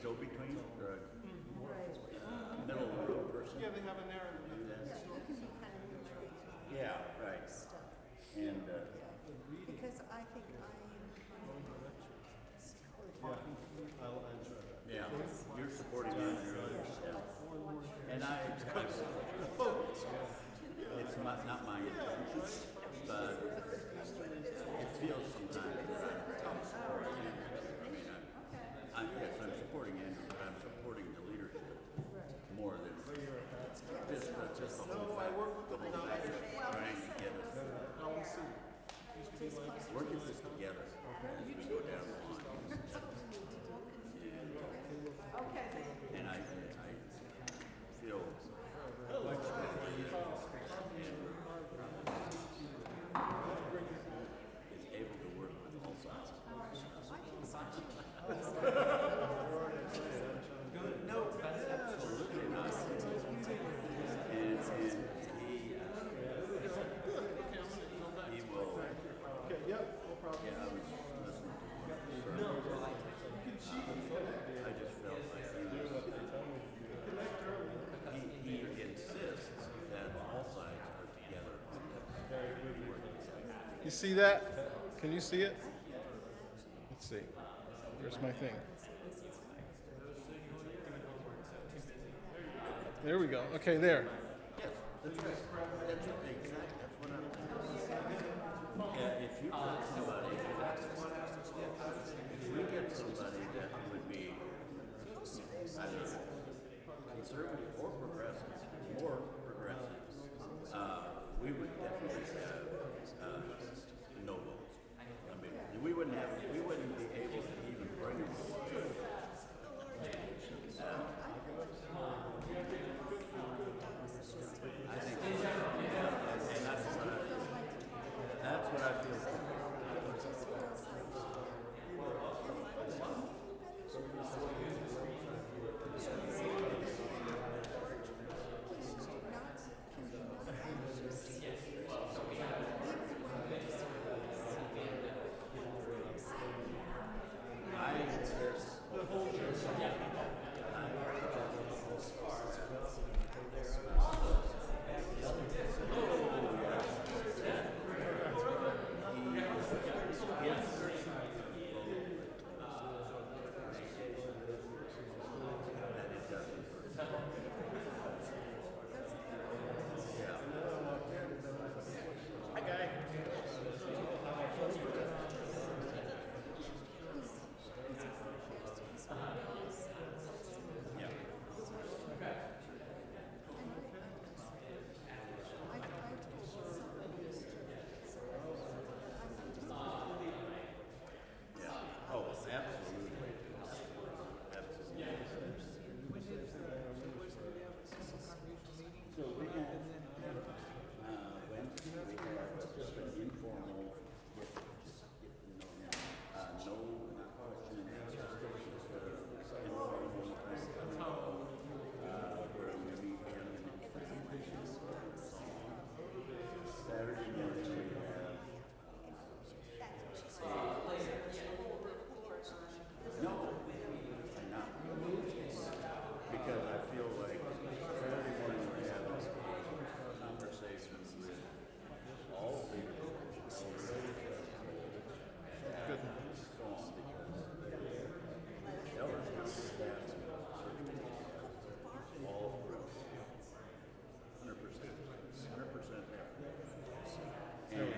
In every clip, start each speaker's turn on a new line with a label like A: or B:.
A: go-between or a middle person.
B: Yeah, they have a narrative.
A: Yeah, right. And
C: Because I think
B: I'll answer that.
A: yeah, you're supporting me on your own. Yeah. And it's not my intention, but it feels sometimes that I'm supporting Andrew. I mean, yes, I'm supporting Andrew, but I'm supporting the leadership more than just the whole fact, trying to get us working this together as we go down the line. And I feel much differently is able to work with all sides. No, absolutely not. And he will.
B: Okay, yep, no problem.
A: Yeah, I was listening to him. I just felt like he insists that all sides are together on this.
B: You see that? Can you see it? Let's see. Here's my thing. There we go. Okay, there.
A: Yes, that's right. That's what I'm thinking. If you get somebody, if we get somebody that would be, I don't know, conservative or progressive, more progressive, we would definitely have no votes. I mean, we wouldn't be able to even bring them. I think, and that's what I feel.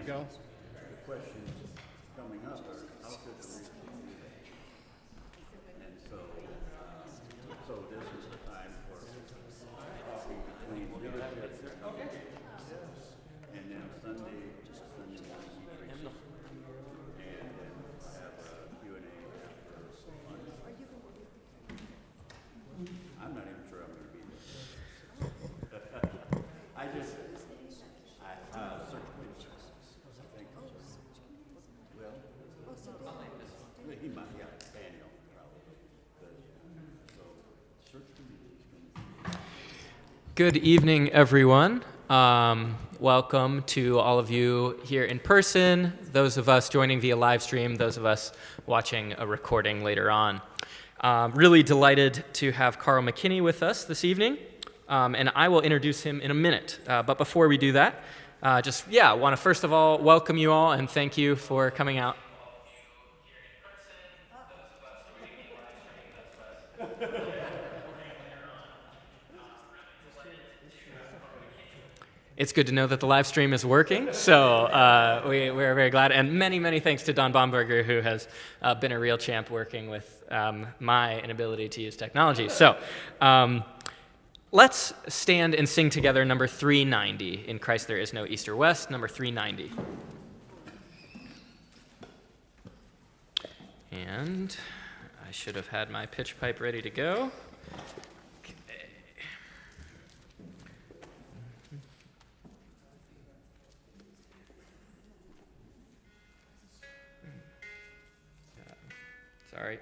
B: Go.
A: The questions coming up are how could the leadership do that? And so this is the time for talking between leadership and then Sunday morning meetings, and then have a Q&A after lunch. I'm not even sure I'm going to be there. He might, yeah, Daniel, probably. But, so, search committee.
D: Good evening, everyone. Welcome to all of you here in person, those of us joining via live stream, those of us watching a recording later on. Really delighted to have Karl McKinney with us this evening, and I will introduce him in a minute. But before we do that, want to first of all welcome you all and thank you for coming out. It's good to know that the live stream is working, so we're very glad. And many, many thanks to Don Baumberger, who has been a real champ working with my inability to use technology. So let's stand and sing together number 390, In Christ There Is No East or West, number 390. And I should have had my pitch pipe ready to go. Sorry.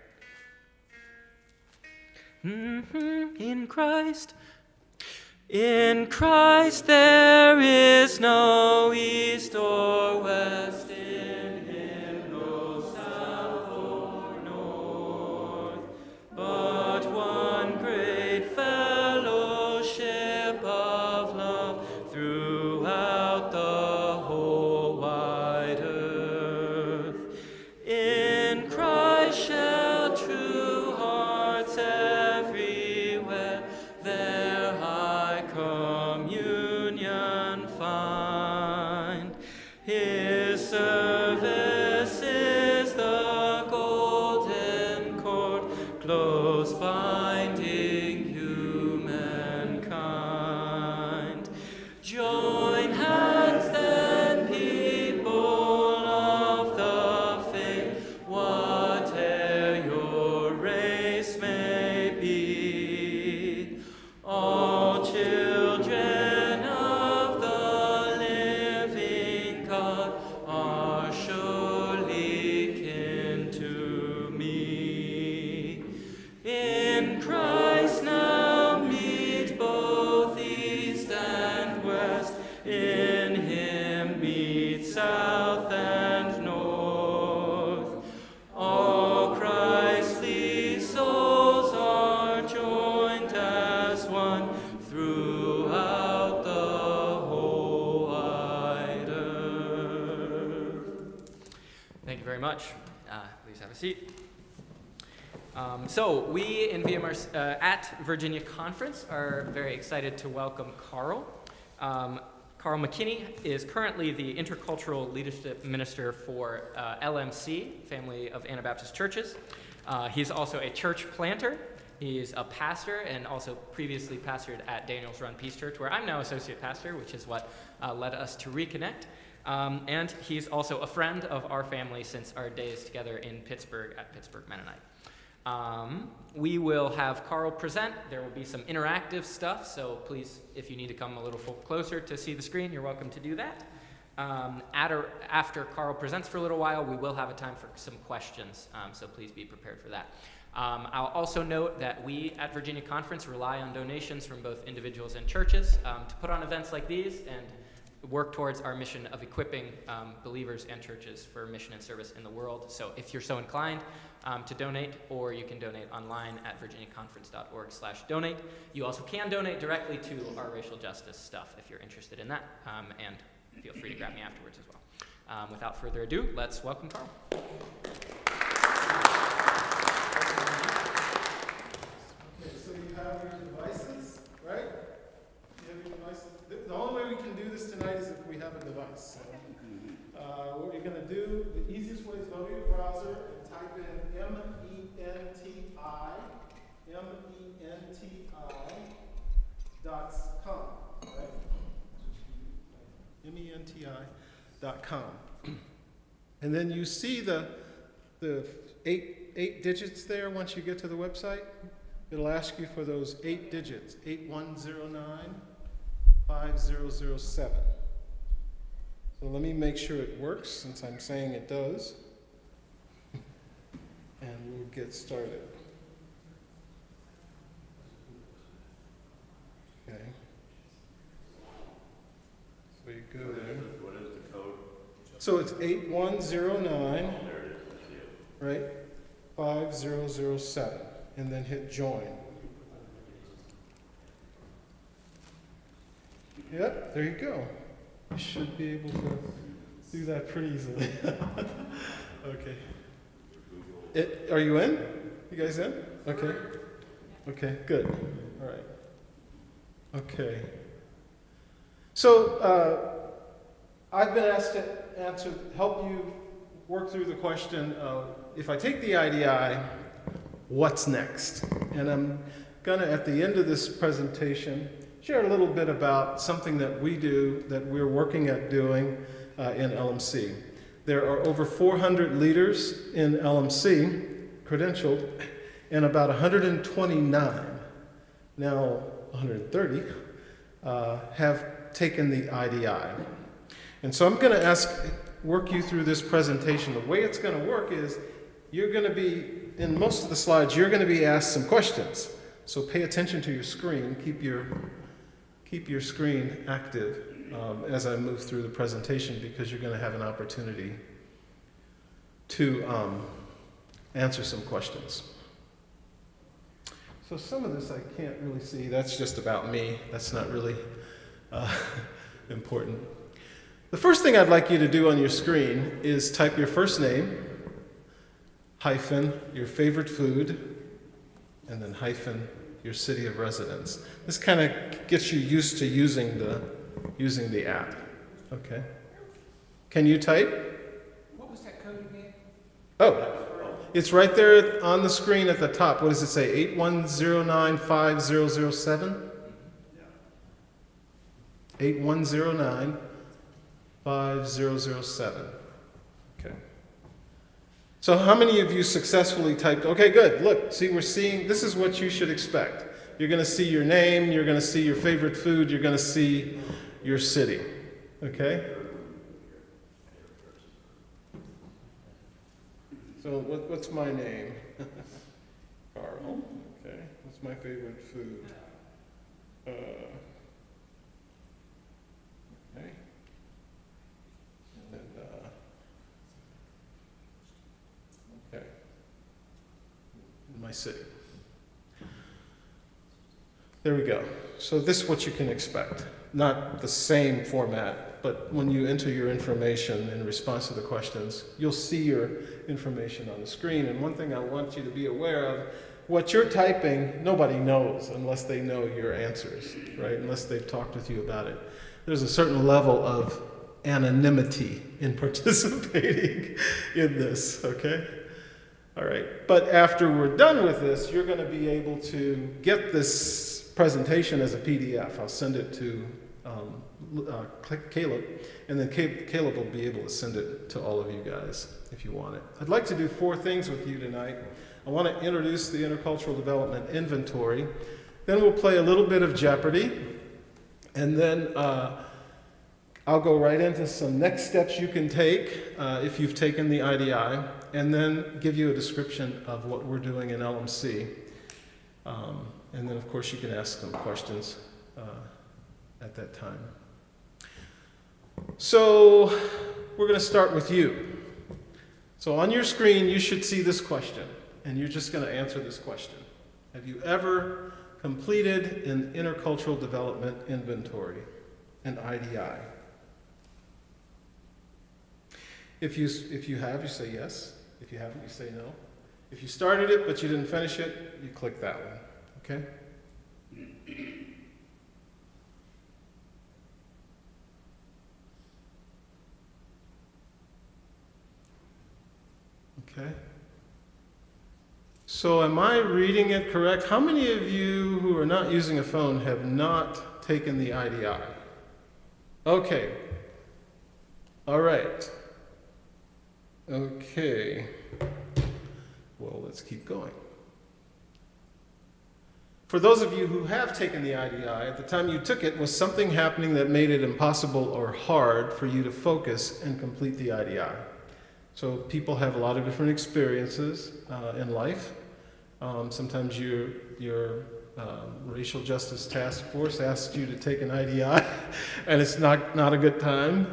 D: In Christ there is no east or west, in him no south or north, but one great fellowship of love throughout the whole wide earth. In Christ shall true hearts everywhere their high communion find. His service is the golden cord, close binding humankind. Join hands then, people of the faith, whate'er your race may be. All children of the living God are surely kin to me. In Christ now meet both east and west, in him meet south and north. All Christly souls are joined as one throughout the whole wide earth. Thank you very much. Please have a seat. So we in VMR at Virginia Conference are very excited to welcome Karl. Karl McKinney is currently the Intercultural Leadership Minister for LMC, Family of Anabaptist Churches. He's also a church planter. He's a pastor and also previously pastored at Daniels Run Peace Church, where I'm now associate pastor, which is what led us to reconnect. And he's also a friend of our family since our days together in Pittsburgh at Pittsburgh Mennonite. We will have Karl present. There will be some interactive stuff, so please, if you need to come a little closer to see the screen, you're welcome to do that. After Karl presents for a little while, we will have a time for some questions, so please be prepared for that. I'll also note that we at Virginia Conference rely on donations from both individuals and churches to put on events like these and work towards our mission of equipping believers and churches for mission and service in the world. So if you're so inclined to donate, or you can donate online at virginiaconference.org/donate. You also can donate directly to our racial justice stuff if you're interested in that, and feel free to grab me afterwards as well. Without further ado, let's welcome Karl.
B: Okay, so you have your devices, right? You have your devices. The only way we can do this tonight is if we have a device. So, what you're going to do, the easiest way is go to your browser and type in MENTI.com, right? MENTI.com. And then you see the eight digits there once you get to the website. It'll ask you for those 8 digits, 8109-5007. So let me make sure it works, since I'm saying it does. And we'll get started. Okay. So you go there.
A: What is the code?
B: So it's 8109, right? 5007. and then hit join. Yep, there you go. You should be able to do that pretty easily. Okay. Are you in? You guys in? Okay. Okay, good. All right. Okay. So I've been asked to help you work through the question of, if I take the IDI, what's next? And I'm going to, at the end of this presentation, share a little bit about something that we do, that we're working at doing in LMC. There are over 400 leaders in LMC, credentialed, and about 129, now 130, have taken the IDI. And so I'm going to work you through this presentation. The way it's going to work is, you're going to be, in most of the slides, you're going to be asked some questions. So pay attention to your screen, keep your screen active as I move through the presentation, because you're going to have an opportunity to answer some questions. So some of this I can't really see. That's just about me. That's not really important. The first thing I'd like you to do on your screen is type your first name, hyphen your favorite food, and then hyphen your city of residence. This kind of gets you used to using the app. Okay. Can you type?
E: What was that code again?
B: Oh, it's right there on the screen at the top. What does it say? 81095007? 81095007. Okay. So how many of you successfully typed? Okay, good. Look, see, we're seeing, this is what you should expect. You're going to see your name, you're going to see your favorite food, you're going to see your city. Okay? So what's my name? Carl. Okay. What's my favorite food? Okay. And okay. My city. There we go. So this is what you can expect. Not the same format, but when you enter your information in response to the questions, you'll see your information on the screen. And one thing I want you to be aware of, what you're typing, nobody knows unless they know your answers, right? Unless they've talked with you about it. There's a certain level of anonymity in participating in this, okay? All right. But after we're done with this, you're going to be able to get this presentation as a PDF. I'll send it to Caleb, and then Caleb will be able to send it to all of you guys if you want it. I'd like to do 4 things with you tonight. I want to introduce the Intercultural Development Inventory. Then we'll play a little bit of Jeopardy, and then I'll go right into some next steps you can take if you've taken the IDI, and then give you a description of what we're doing in LMC. And then, of course, you can ask some questions at that time. So we're going to start with you. So on your screen, you should see this question, and you're just going to answer this question. Have you ever completed an Intercultural Development Inventory, an IDI? If you have, you say yes. If you haven't, you say no. If you started it but you didn't finish it, you click that one. Okay? Okay. So am I reading it correct? How many of you who are not using a phone have not taken the IDI? Okay. All right. Okay. Well, let's keep going. For those of you who have taken the IDI, at the time you took it, was something happening that made it impossible or hard for you to focus and complete the IDI? So people have a lot of different experiences in life. Sometimes your racial justice task force asks you to take an IDI, and it's not a good time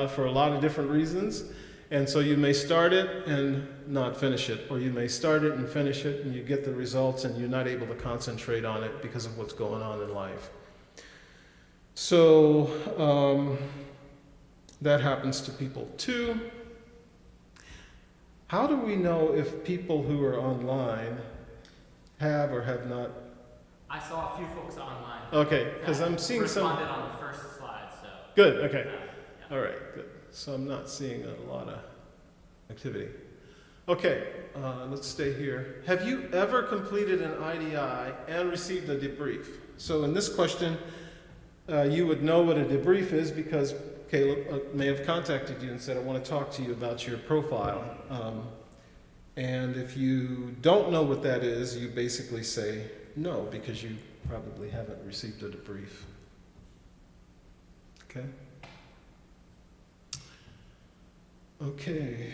B: for a lot of different reasons. And so you may start it and not finish it, or you may start it and finish it and you get the results and you're not able to concentrate on it because of what's going on in life. So that happens to people too. How do we know if people who are online have or have not?
D: I saw a few folks online.
B: Okay, because I'm seeing some.
D: Responded on the first slide, so.
B: Good, okay.
D: Yeah.
B: All right, good. So I'm not seeing a lot of activity. Okay, let's stay here. Have you ever completed an IDI and received a debrief? So in this question, you would know what a debrief is because Caleb may have contacted you and said, I want to talk to you about your profile. And if you don't know what that is, you basically say no, because you probably haven't received a debrief. Okay? Okay.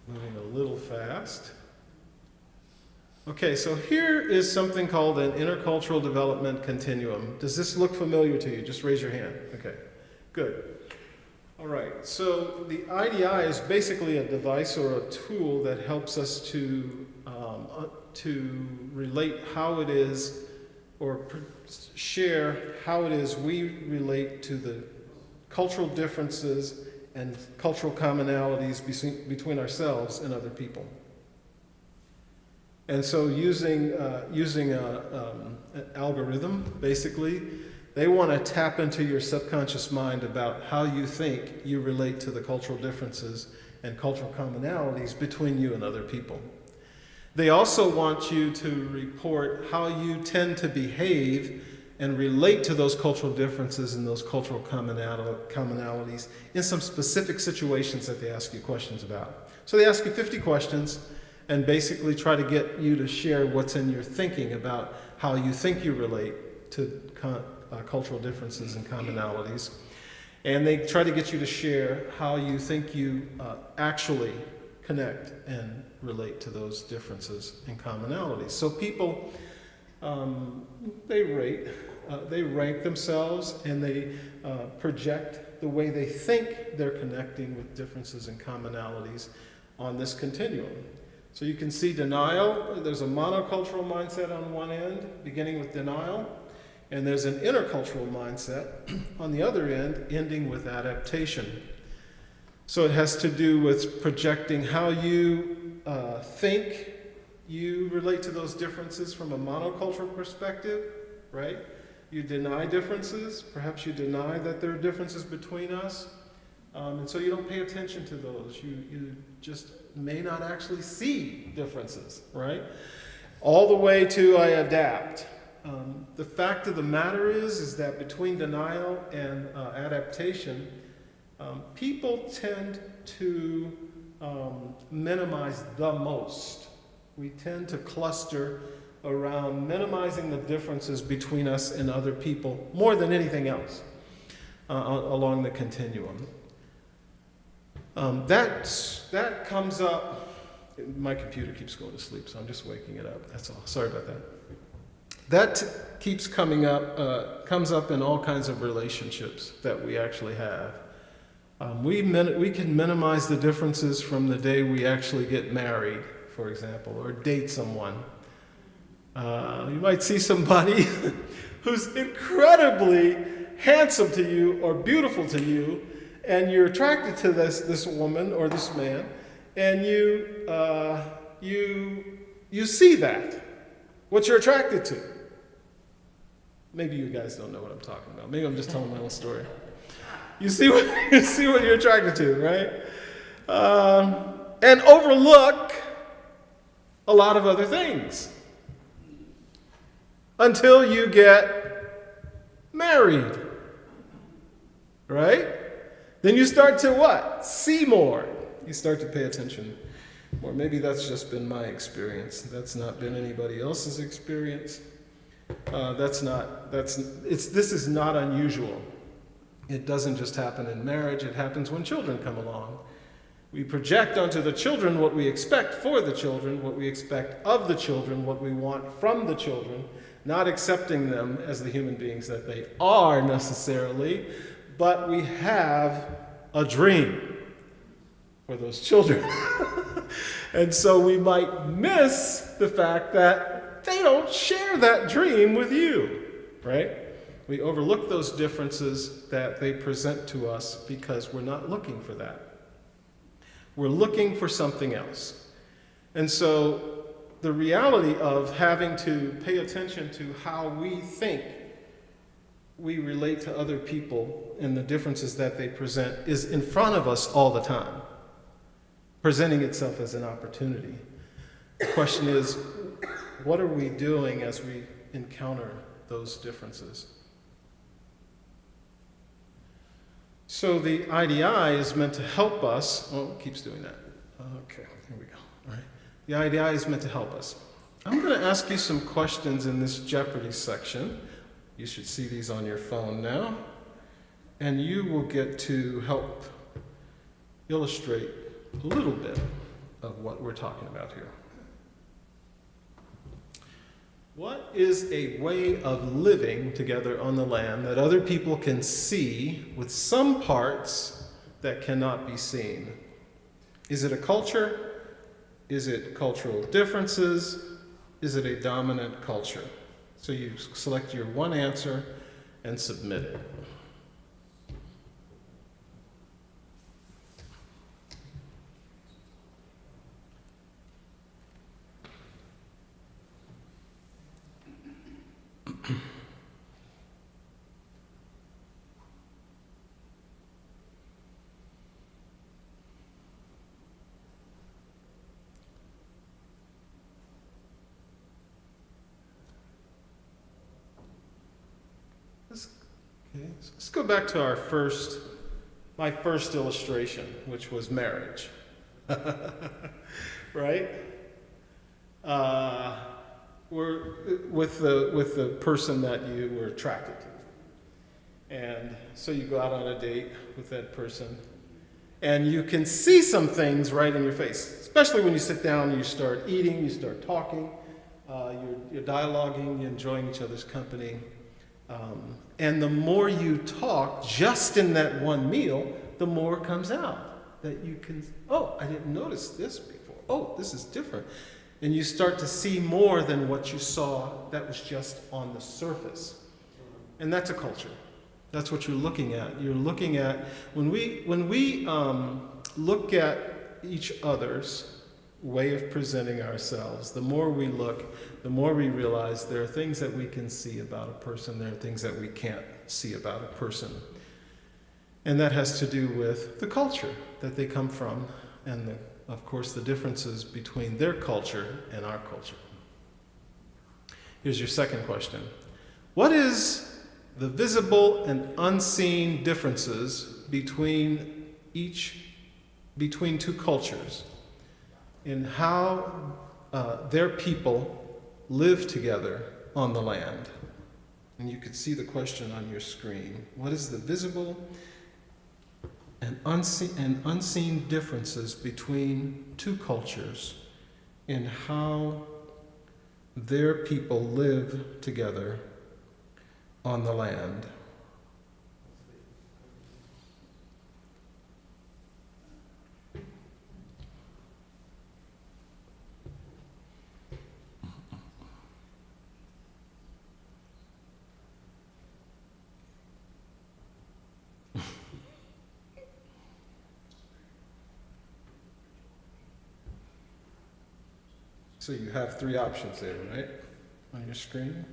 B: Moving a little fast. Okay, so here is something called an Intercultural Development Continuum. Does this look familiar to you? Just raise your hand. Okay, good. All right, so the IDI is basically a device or a tool that helps us to relate how it is, or share how it is we relate to the cultural differences and cultural commonalities between ourselves and other people. And so using an algorithm, basically, they want to tap into your subconscious mind about how you think you relate to the cultural differences and cultural commonalities between you and other people. They also want you to report how you tend to behave and relate to those cultural differences and those cultural commonalities in some specific situations that they ask you questions about. So they ask you 50 questions and basically try to get you to share what's in your thinking about how you think you relate to cultural differences and commonalities. And they try to get you to share how you think you actually connect and relate to those differences and commonalities. So people, they rank themselves and they project the way they think they're connecting with differences and commonalities on this continuum. So you can see denial. There's a monocultural mindset on one end, beginning with denial, and there's an intercultural mindset on the other end, ending with adaptation. So it has to do with projecting how you think you relate to those differences from a monocultural perspective, right? You deny differences. Perhaps you deny that there are differences between us. And so you don't pay attention to those. You just may not actually see differences, right? All the way to I adapt. The fact of the matter is that between denial and adaptation, people tend to minimize the most. We tend to cluster around minimizing the differences between us and other people more than anything else along the continuum. That comes up. My computer keeps going to sleep, so I'm just waking it up. That's all. Sorry about that. That keeps coming up, comes up in all kinds of relationships that we actually have. We can minimize the differences from the day we actually get married, for example, or date someone. You might see somebody who's incredibly handsome to you or beautiful to you, and you're attracted to this woman or this man, and you see that, what you're attracted to. Maybe you guys don't know what I'm talking about. Maybe I'm just telling my own story. You see what you're attracted to, right? And overlook a lot of other things until you get married, right? Then you start to what? See more. You start to pay attention more. Maybe that's just been my experience. That's not been anybody else's experience. This is not unusual. It doesn't just happen in marriage, it happens when children come along. We project onto the children what we expect for the children, what we expect of the children, what we want from the children, not accepting them as the human beings that they are necessarily, but we have a dream for those children. And so we might miss the fact that they don't share that dream with you, right? We overlook those differences that they present to us because we're not looking for that. We're looking for something else. And so the reality of having to pay attention to how we think we relate to other people and the differences that they present is in front of us all the time, presenting itself as an opportunity. The question is, what are we doing as we encounter those differences? So the IDI is meant to help us. Oh, it keeps doing that. Okay, here we go. All right. The IDI is meant to help us. I'm going to ask you some questions in this Jeopardy section. You should see these on your phone now. And you will get to help illustrate a little bit of what we're talking about here. What is a way of living together on the land that other people can see with some parts that cannot be seen? Is it a culture? Is it cultural differences? Is it a dominant culture? So you select your one answer and submit it. Let's go back to my first illustration, which was marriage. Right? We're with the person that you were attracted to. And so you go out on a date with that person, and you can see some things right in your face, especially when you sit down and you start eating, you start talking, you're dialoguing, you're enjoying each other's company. And the more you talk just in that one meal, the more comes out that you can, oh, I didn't notice this before. Oh, this is different. And you start to see more than what you saw that was just on the surface. And that's a culture. That's what you're looking at. You're looking at, when we look at each other's way of presenting ourselves, the more we look, the more we realize there are things that we can see about a person, there are things that we can't see about a person. And that has to do with the culture that they come from and, of course, the differences between their culture and our culture. Here's your second question. What is the visible and unseen differences between two cultures in how their people live together on the land? And you can see the question on your screen. What is the visible and unseen differences between two cultures in how their people live together on the land? So you have three options there, right, on your screen?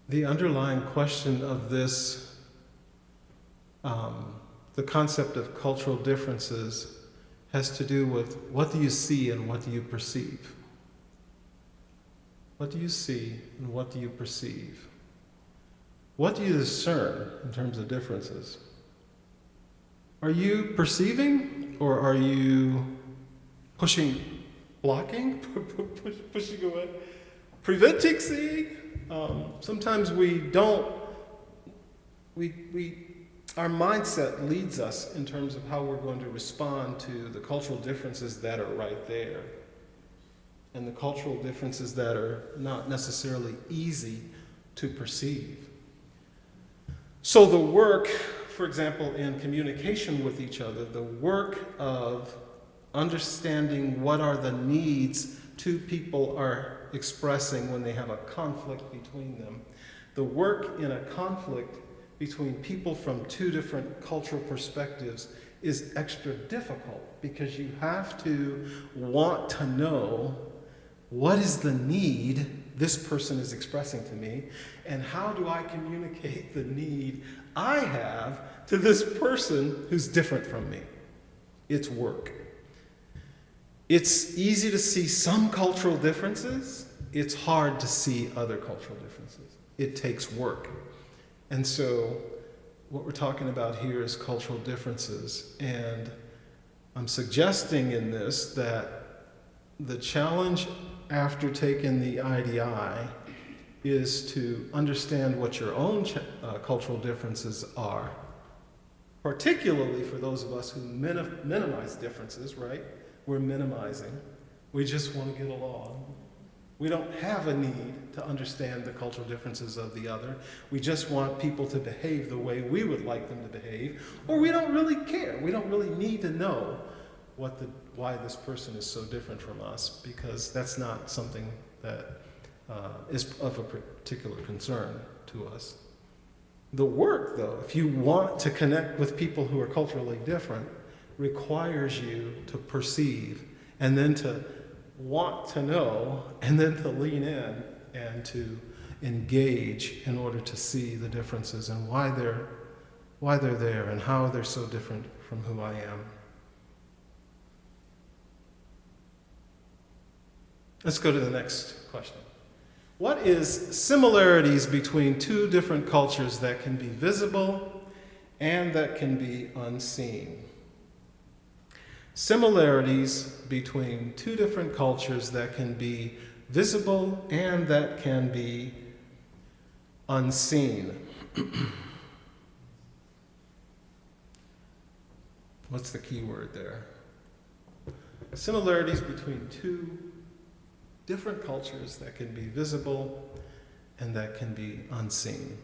B: the underlying question of this, the concept of cultural differences, has to do with what do you see and what do you perceive? What do you see and what do you perceive? What do you discern in terms of differences? Are you perceiving or are you pushing, blocking, pushing away, preventing seeing? Sometimes we don't, our mindset leads us in terms of how we're going to respond to the cultural differences that are right there, and the cultural differences that are not necessarily easy to perceive. So the work, for example, in communication with each other, the work of understanding what are the needs two people are expressing when they have a conflict between them, the work in a conflict between people from two different cultural perspectives is extra difficult because you have to want to know what is the need this person is expressing to me, and how do I communicate the need I have to this person who's different from me? It's work. It's easy to see some cultural differences. It's hard to see other cultural differences. It takes work. And so what we're talking about here is cultural differences. And I'm suggesting in this that the challenge after taking the IDI is to understand what your own cultural differences are, particularly for those of us who minimize differences, right? We're minimizing. We just want to get along. We don't have a need to understand the cultural differences of the other. We just want people to behave the way we would like them to behave, or we don't really care. We don't really need to know why this person is so different from us, because that's not something that is of a particular concern to us. The work, though, if you want to connect with people who are culturally different, requires you to perceive, and then to want to know, and then to lean in and to engage in order to see the differences and why they're there and how they're so different from who I am. Let's go to the next question. What is similarities between two different cultures that can be visible and that can be unseen? Similarities between two different cultures that can be visible and that can be unseen. What's the key word there? Similarities between two different cultures that can be visible and that can be unseen.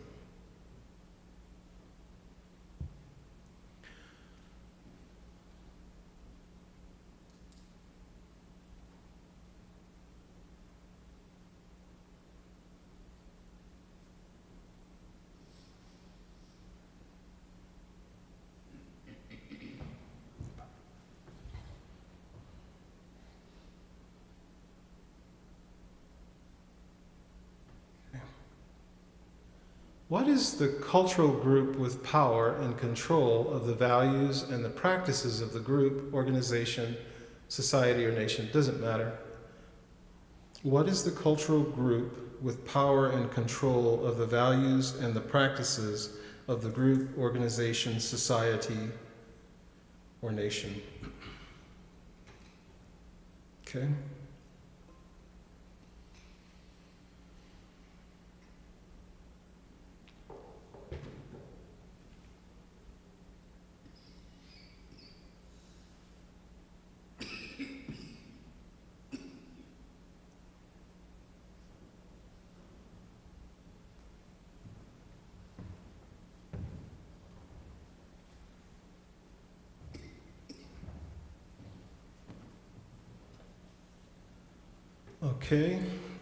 B: What is the cultural group with power and control of the values and the practices of the group, organization, society, or nation? Doesn't matter. What is the cultural group with power and control of the values and the practices of the group, organization, society, or nation? Okay. Okay,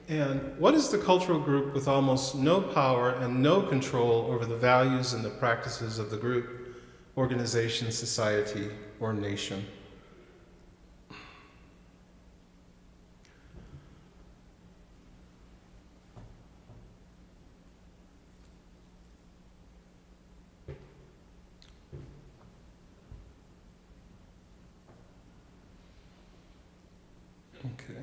B: and what is the cultural group with almost no power and no control over the values and the practices of the group, organization, society, or nation? Okay.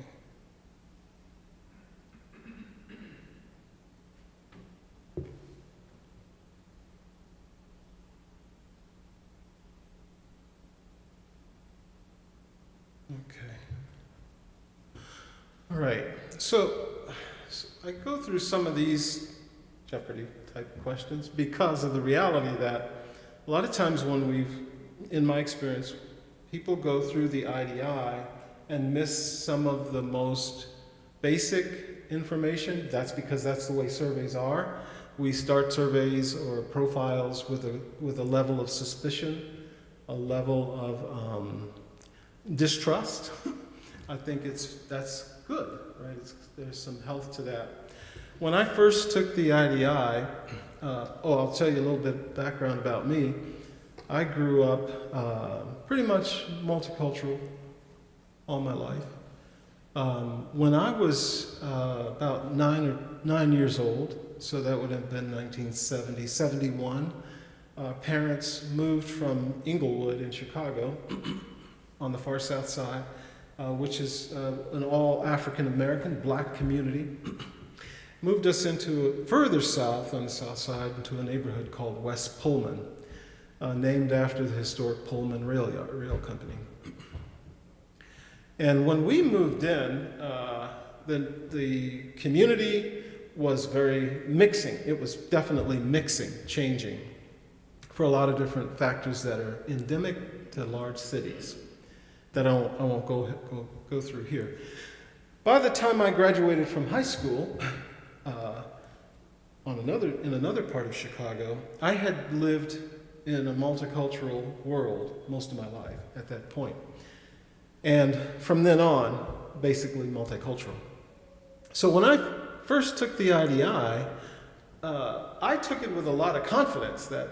B: Okay. All right. So I go through some of these Jeopardy type questions because of the reality that a lot of times when in my experience, people go through the IDI and miss some of the most basic information. That's because that's the way surveys are. We start surveys or profiles with a level of suspicion, a level of distrust. I think that's good, right? There's some health to that. When I first took the IDI, I'll tell you a little bit of background about me. I grew up pretty much multicultural all my life. When I was about 9 years old, so that would have been 1970, 71, parents moved from Inglewood in Chicago on the far south side, which is an all African-American black community, moved us into further south on the south side into a neighborhood called West Pullman, named after the historic Pullman rail company. And when we moved in, the community was very mixing. It was definitely mixing, changing, for a lot of different factors that are endemic to large cities that I won't go through here. By the time I graduated from high school, in another part of Chicago, I had lived in a multicultural world most of my life at that point. And from then on, basically multicultural. So when I first took the IDI, I took it with a lot of confidence that,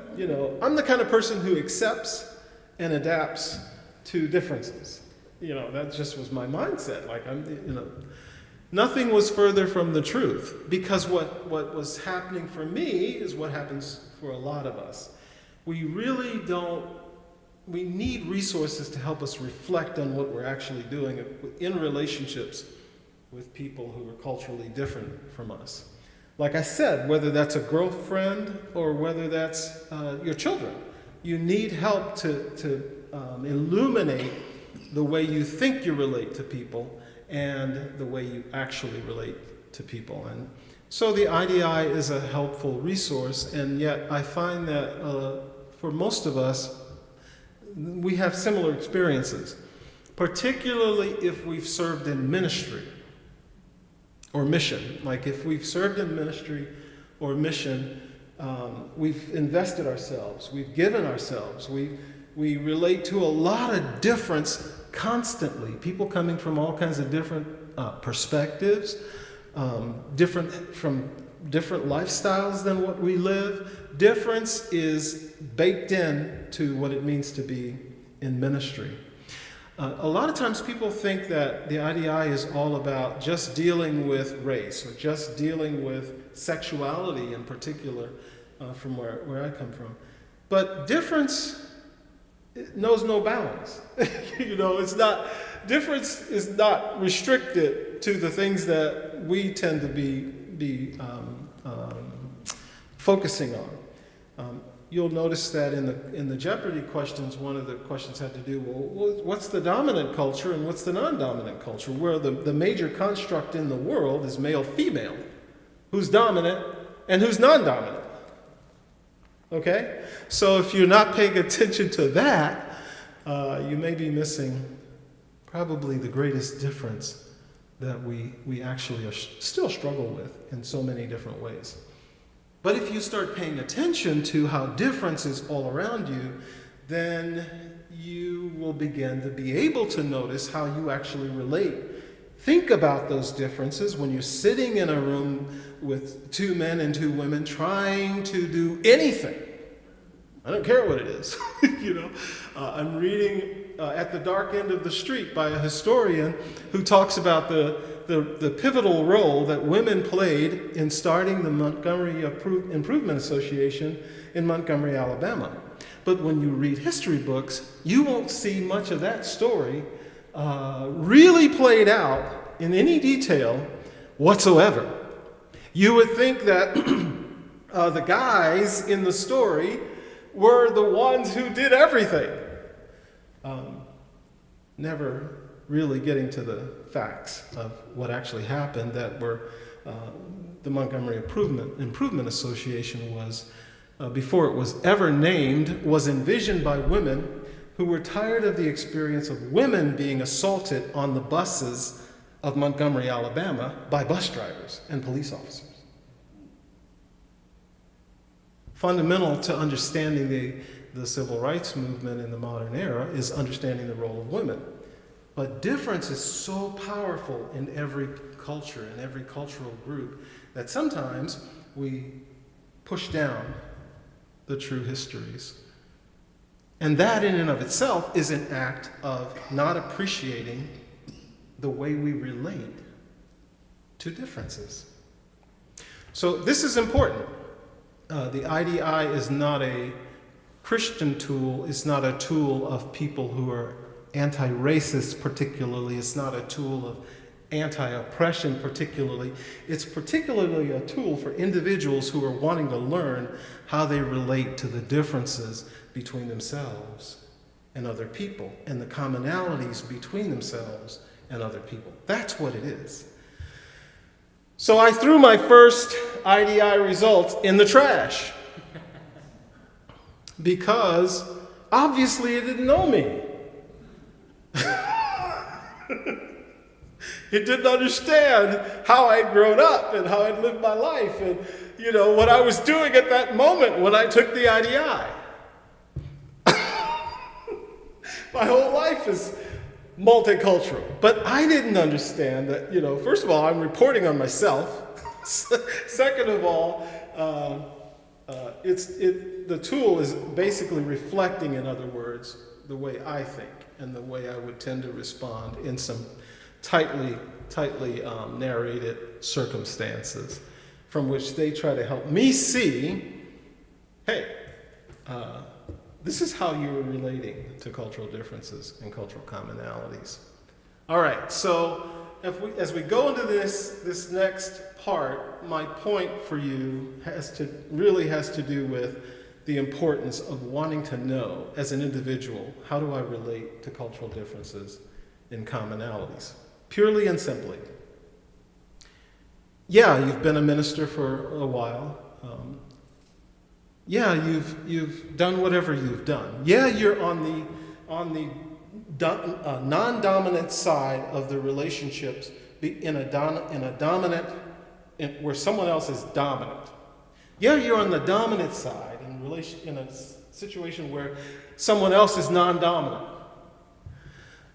B: I'm the kind of person who accepts and adapts to differences. That just was my mindset. Nothing was further from the truth, because what was happening for me is what happens for a lot of us. We need resources to help us reflect on what we're actually doing in relationships with people who are culturally different from us. Like I said, whether that's a girlfriend or whether that's your children, you need help to illuminate the way you think you relate to people and the way you actually relate to people. And so the IDI is a helpful resource, and yet I find that for most of us, we have similar experiences, particularly if we've served in ministry or mission. Like if we've served in ministry or mission, we've invested ourselves, we've given ourselves, we relate to a lot of difference constantly. People coming from all kinds of different perspectives, from different lifestyles than what we live. Difference is baked in to what it means to be in ministry. A lot of times people think that the IDI is all about just dealing with race or just dealing with sexuality in particular, from where I come from. But difference knows no bounds. Difference is not restricted to the things that we tend to be focusing on. You'll notice that in the Jeopardy questions, one of the questions had to do, well, what's the dominant culture and what's the non-dominant culture? Where the major construct in the world is male-female. Who's dominant and who's non-dominant? Okay? So if you're not paying attention to that, you may be missing probably the greatest difference that we actually still struggle with in so many different ways. But if you start paying attention to how difference is all around you, then you will begin to be able to notice how you actually relate. Think about those differences when you're sitting in a room with two men and two women trying to do anything. I don't care what it is. I'm reading At the Dark End of the Street by a historian who talks about the pivotal role that women played in starting the Montgomery Improvement Association in Montgomery, Alabama. But when you read history books, you won't see much of that story really played out in any detail whatsoever. You would think that the guys in the story were the ones who did everything, never really getting to the facts of what actually happened that were the Montgomery Improvement Association was, before it was ever named, was envisioned by women who were tired of the experience of women being assaulted on the buses of Montgomery, Alabama by bus drivers and police officers. Fundamental to understanding the civil rights movement in the modern era is understanding the role of women. But difference is so powerful in every culture, in every cultural group, that sometimes we push down the true histories. And that in and of itself is an act of not appreciating the way we relate to differences. So this is important. The IDI is not a Christian tool. It's not a tool of people who are anti-racist particularly. It's not a tool of anti-oppression particularly. It's particularly a tool for individuals who are wanting to learn how they relate to the differences between themselves and other people and the commonalities between themselves and other people. That's what it is. So I threw my first IDI results in the trash because obviously it didn't know me. It didn't understand how I'd grown up and how I'd lived my life and, what I was doing at that moment when I took the IDI. My whole life is multicultural. But I didn't understand that, first of all, I'm reporting on myself. Second of all, the tool is basically reflecting, in other words, the way I think and the way I would tend to respond in some tightly narrated circumstances from which they try to help me see, hey, this is how you're relating to cultural differences and cultural commonalities. All right, so as we go into this next part, my point for you has to do with the importance of wanting to know, as an individual, how do I relate to cultural differences and commonalities? Purely and simply. Yeah, you've been a minister for a while. Yeah, you've done whatever you've done. Yeah, you're on the non-dominant side of the relationships in a dominant, where someone else is dominant. Yeah, you're on the dominant side in a situation where someone else is non-dominant.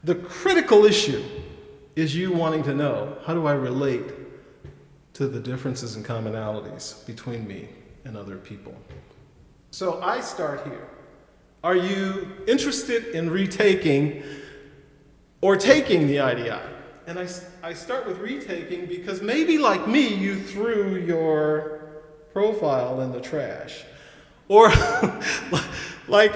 B: The critical issue is you wanting to know, how do I relate to the differences and commonalities between me and other people? So I start here. Are you interested in retaking or taking the IDI? And I start with retaking because maybe like me, you threw your profile in the trash. Or like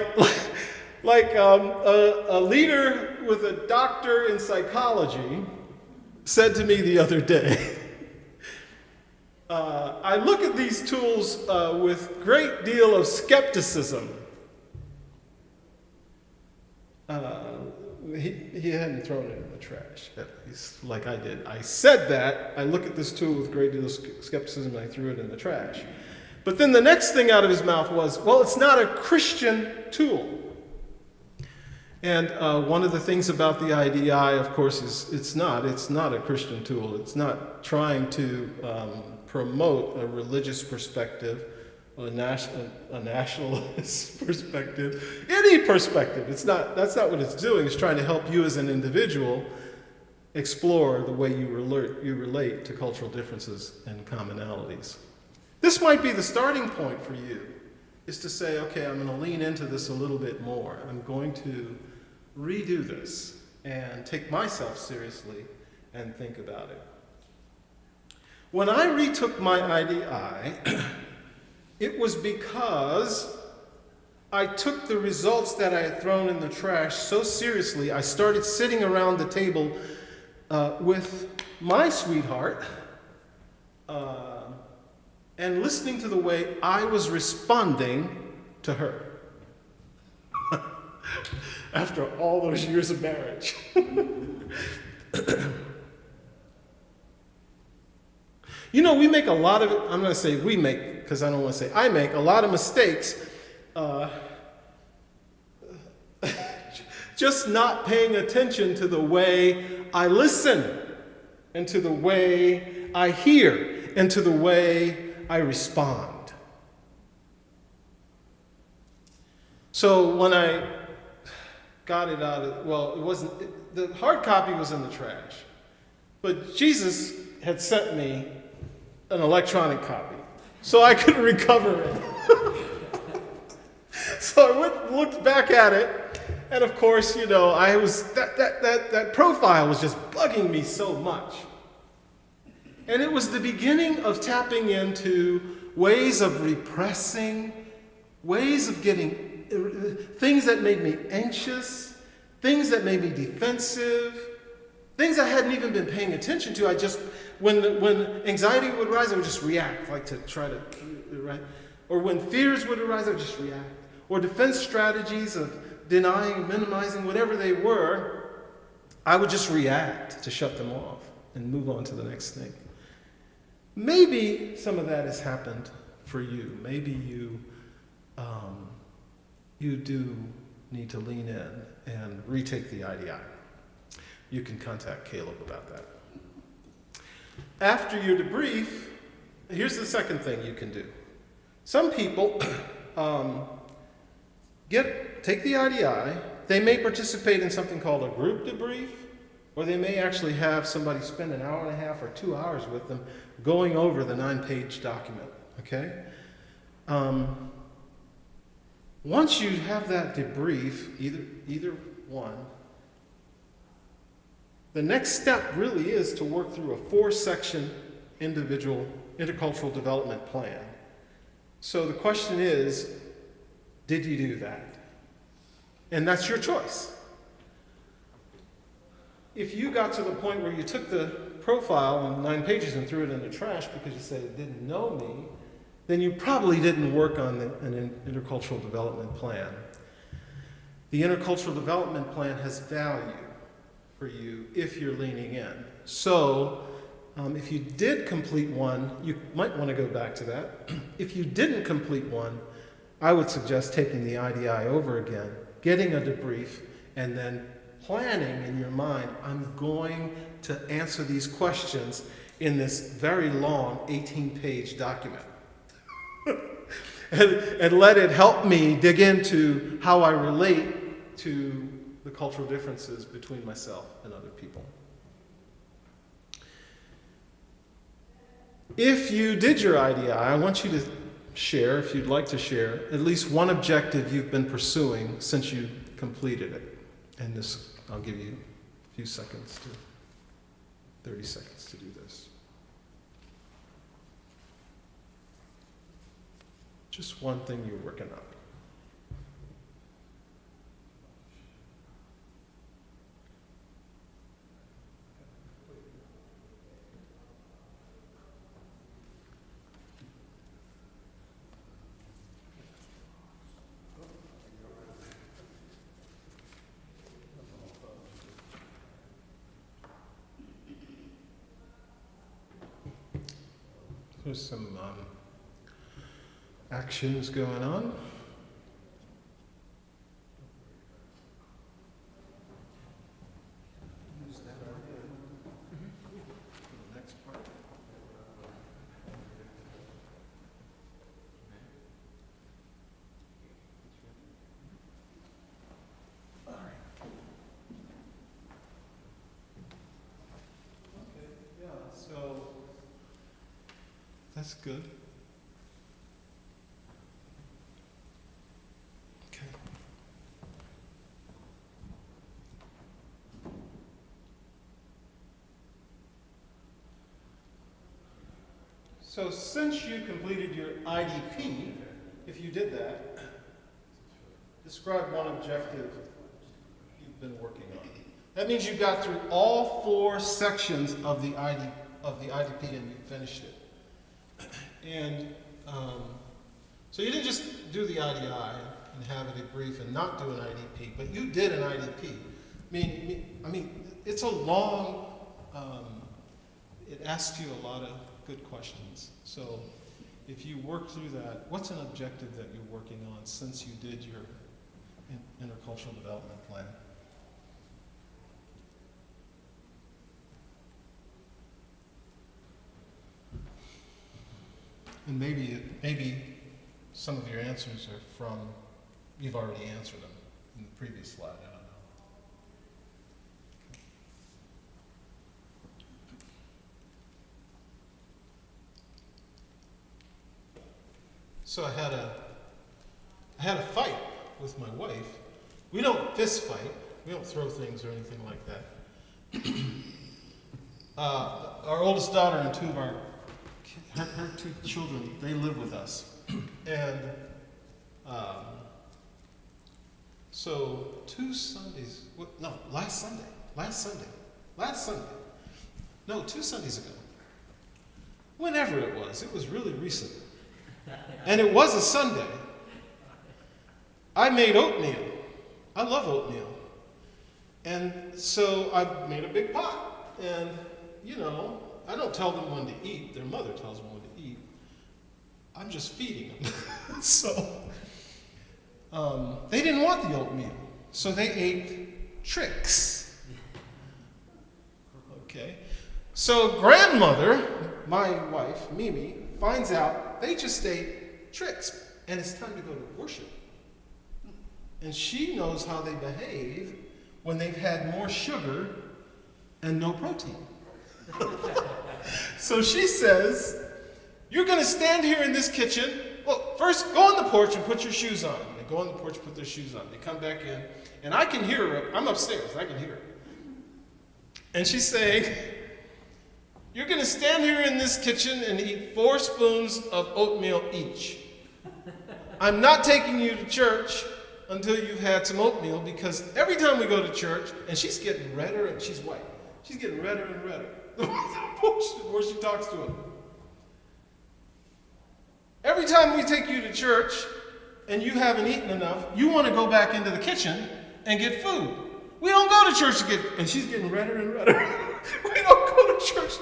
B: a leader with a doctor in psychology said to me the other day, I look at these tools with great deal of skepticism. He hadn't thrown it in the trash, at least like I did. I said that, I look at this tool with great deal of skepticism, and I threw it in the trash. But then the next thing out of his mouth was, well, it's not a Christian tool. And one of the things about the IDI, of course, is it's not a Christian tool. It's not trying to promote a religious perspective, a nationalist perspective, any perspective. That's not what it's doing. It's trying to help you as an individual explore the way you relate to cultural differences and commonalities. This might be the starting point for you, is to say, okay, I'm going to lean into this a little bit more. I'm going to redo this and take myself seriously and think about it. When I retook my IDI, it was because I took the results that I had thrown in the trash so seriously, I started sitting around the table with my sweetheart and listening to the way I was responding to her after all those years of marriage. You know, we make a lot of, I'm going to say we make, because I don't want to say I make, a lot of mistakes just not paying attention to the way I listen, and to the way I hear, and to the way I respond. So when I got it out of, well, it wasn't, the hard copy was in the trash, but Jesus had sent me an electronic copy, so I could recover it. So I looked back at it, and of course, you know, I was that profile was just bugging me so much. And it was the beginning of tapping into ways of repressing, ways of getting things that made me anxious, things that made me defensive, things I hadn't even been paying attention to. I just, when anxiety would rise, I would just react, like to try to, right? Or when fears would arise, I would just react. Or defense strategies of denying, minimizing, whatever they were, I would just react to shut them off and move on to the next thing. Maybe some of that has happened for you. Maybe you do need to lean in and retake the IDI. You can contact Caleb about that. After your debrief, here's the second thing you can do. Some people take the IDI, they may participate in something called a group debrief, or they may actually have somebody spend an hour and a half or 2 hours with them going over the 9-page document, okay? Once you have that debrief, either one, the next step really is to work through a 4-section individual intercultural development plan. So the question is, did you do that? And that's your choice. If you got to the point where you took the profile on 9 pages and threw it in the trash because you said it didn't know me, then you probably didn't work on an intercultural development plan. The intercultural development plan has value for you if you're leaning in. So if you did complete one, you might want to go back to that. If you didn't complete one, I would suggest taking the IDI over again, getting a debrief, and then planning in your mind, I'm going to answer these questions in this very long 18-page document. and let it help me dig into how I relate to the cultural differences between myself and other people. If you did your IDI, I want you to share, if you'd like to share, at least one objective you've been pursuing since you completed it. And this, I'll give you a few seconds, 30 seconds to do this. Just one thing you're working on. There's some actions going on. Next part. All right. Okay, yeah, so that's good. Okay. So since you completed your IDP, if you did that, Describe one objective you've been working on. That means you got through all 4 sections of the IDP and you finished it. And so you didn't just do the IDI and have it brief and not do an IDP, but you did an IDP. I mean, it's a long, it asks you a lot of good questions. So if you work through that, what's an objective that you're working on since you did your intercultural development plan? And maybe some of your answers are from, you've already answered them in the previous slide, I don't know. So I had a fight with my wife. We don't fist fight. We don't throw things or anything like that. Our oldest daughter and 2 of her 2 children, they live with us. And so 2 Sundays, last Sunday. No, 2 Sundays ago. Whenever it was really recent. And it was a Sunday. I made oatmeal. I love oatmeal. And so I made a big pot. And, I don't tell them when to eat. Their mother tells them when to eat. I'm just feeding them. So they didn't want the oatmeal. So they ate tricks. Okay. So grandmother, my wife, Mimi, finds out they just ate tricks. And it's time to go to worship. And she knows how they behave when they've had more sugar and no protein. So she says, you're going to stand here in this kitchen. Well, first go on the porch and put your shoes on. They go on the porch, put their shoes on. They come back in. And I can hear her. I'm upstairs. I can hear her. And she's saying, you're going to stand here in this kitchen and eat 4 spoons of oatmeal each. I'm not taking you to church until you've had some oatmeal, because every time we go to church, and she's getting redder, and she's white. She's getting redder and redder. The more she talks to him. Every time we take you to church, and you haven't eaten enough, you want to go back into the kitchen and get food. We don't go to church to get, and she's getting redder and redder. We don't go to church.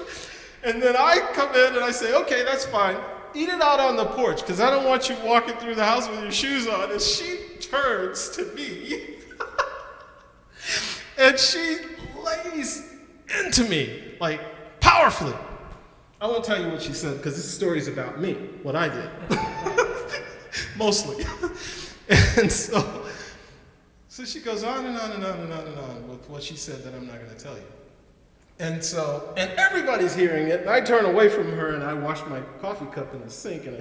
B: And then I come in and I say, okay, that's fine. Eat it out on the porch, because I don't want you walking through the house with your shoes on. And she turns to me, and she lays into me, like, powerfully. I won't tell you what she said, because this story is about me, what I did. Mostly. And so she goes on and on and on and on and on with what she said that I'm not going to tell you. And everybody's hearing it, and I turn away from her, and I wash my coffee cup in the sink, and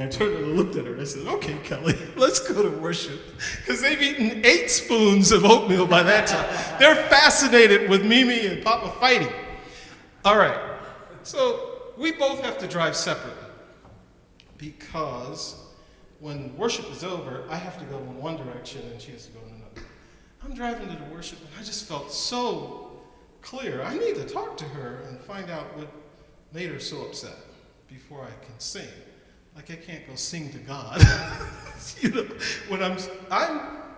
B: I turned and looked at her, and I said, okay, Kelly, let's go to worship. Because they've eaten 8 spoons of oatmeal by that time. They're fascinated with Mimi and Papa fighting. All right, so we both have to drive separately, because when worship is over, I have to go in one direction, and she has to go in another. I'm driving to the worship, and I just felt so clear. I need to talk to her and find out what made her so upset before I can sing. Like, I can't go sing to God. When I'm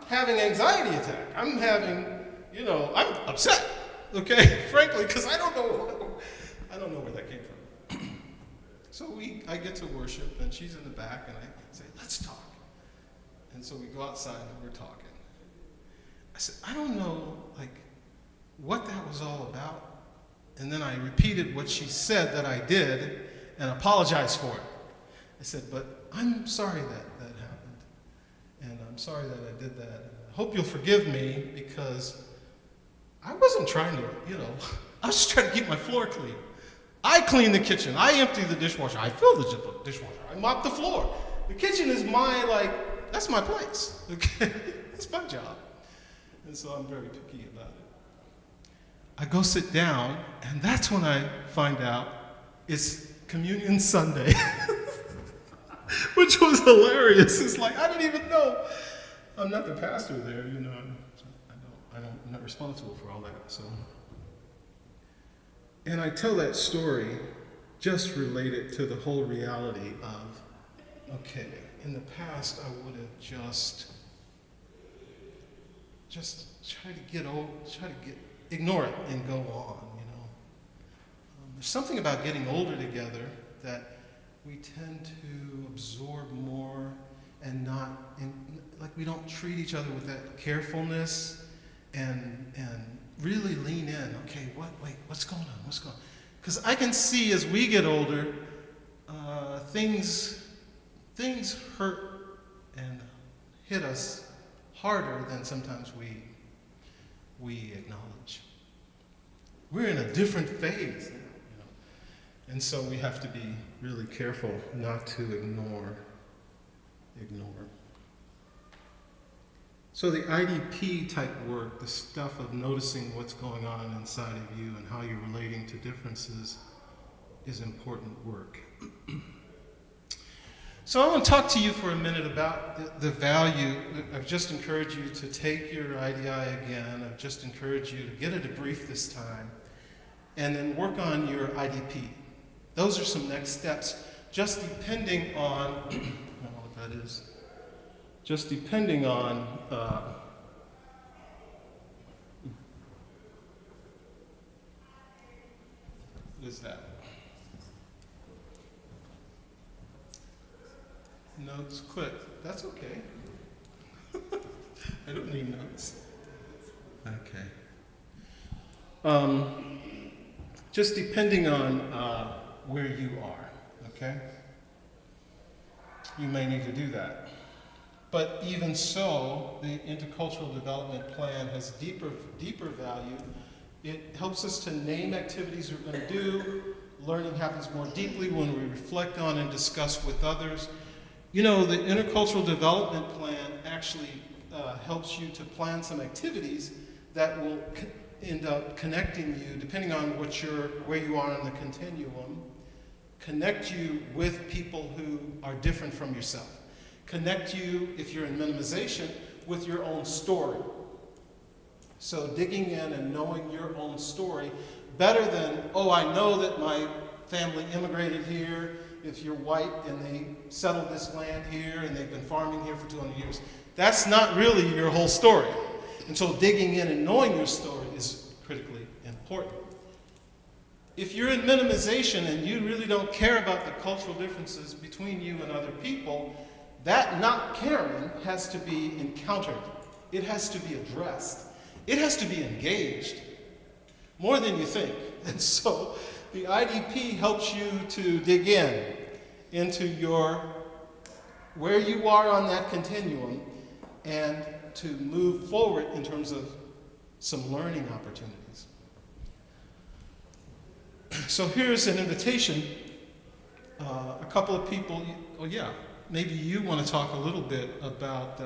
B: having anxiety attack. I'm upset. Okay, frankly, because I don't know where that came from. So I get to worship, and she's in the back, and I say, let's talk. And so we go outside and we're talking. I said, I don't know, what that was all about. And then I repeated what she said that I did and apologized for it. I said, but I'm sorry that happened. And I'm sorry that I did that. I hope you'll forgive me, because I wasn't trying to, I was just trying to keep my floor clean. I clean the kitchen. I empty the dishwasher. I fill the dishwasher. I mop the floor. The kitchen is that's my place. Okay? That's my job. And so I'm very picky about it. I go sit down, and that's when I find out it's Communion Sunday, which was hilarious. It's like, I didn't even know. I'm not the pastor there, you know. I'm not responsible for all that. So, and I tell that story just related to the whole reality of, okay, in the past I would have just try to ignore it and go on, you know. There's something about getting older together that we tend to absorb more and like we don't treat each other with that carefulness and really lean in. Okay, what's going on? Because I can see as we get older, things hurt and hit us harder than sometimes we acknowledge. We're in a different phase now, you know, and so we have to be really careful not to ignore. So the IDP type work, the stuff of noticing what's going on inside of you and how you're relating to differences, is important work. So I want to talk to you for a minute about the value. I've just encouraged you to take your IDI again. I've just encouraged you to get a debrief this time and then work on your IDP. Those are some next steps, just depending on, I don't know what that is, just depending on what is that? Notes quit. That's okay. I don't need notes. Okay. Just depending on where you are, okay? You may need to do that. But even so, the Intercultural Development Plan has deeper value. It helps us to name activities we're going to do. Learning happens more deeply when we reflect on and discuss with others. You know, the Intercultural Development Plan actually helps you to plan some activities that will end up connecting you, depending on where you are in the continuum, connect you with people who are different from yourself. Connect you, if you're in minimization, with your own story. So digging in and knowing your own story, better than, oh, I know that my family immigrated here, if you're white and they settled this land here and they've been farming here for 200 years. That's not really your whole story. And so digging in and knowing your story is critically important. If you're in minimization and you really don't care about the cultural differences between you and other people, that not caring has to be encountered. It has to be addressed. It has to be engaged more than you think. And so the IDP helps you to dig into where you are on that continuum and to move forward in terms of some learning opportunities. So here's an invitation. A couple of people, maybe you want to talk a little bit about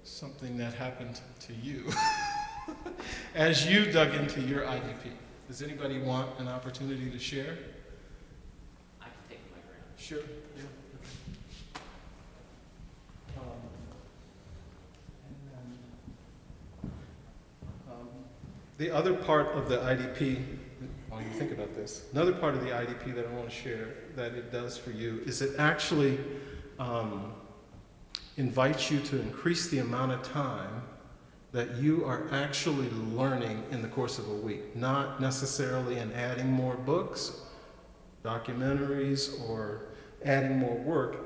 B: something that happened to you as you dug into your IDP. Does anybody want an opportunity to share?
D: I can take my grant.
B: Sure. Yeah. The other part of the IDP, while you think about this, another part of the IDP that I want to share that it does for you is it actually invites you to increase the amount of time that you are actually learning in the course of a week, not necessarily in adding more books, documentaries, or adding more work.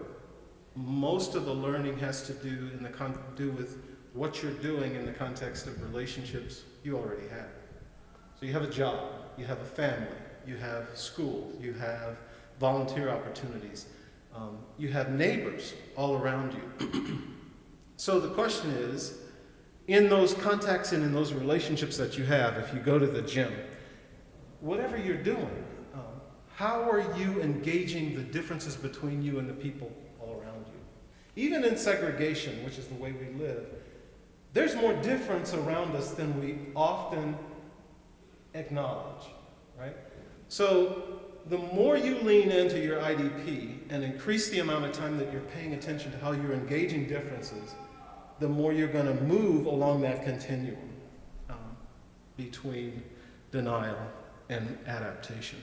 B: Most of the learning has to do with what you're doing in the context of relationships you already have. So you have a job, you have a family, you have school, you have volunteer opportunities, you have neighbors all around you. So the question is, in those contacts and in those relationships that you have, if you go to the gym, whatever you're doing, how are you engaging the differences between you and the people all around you? Even in segregation, which is the way we live, there's more difference around us than we often acknowledge, right? So the more you lean into your IDP and increase the amount of time that you're paying attention to how you're engaging differences, the more you're going to move along that continuum between denial and adaptation.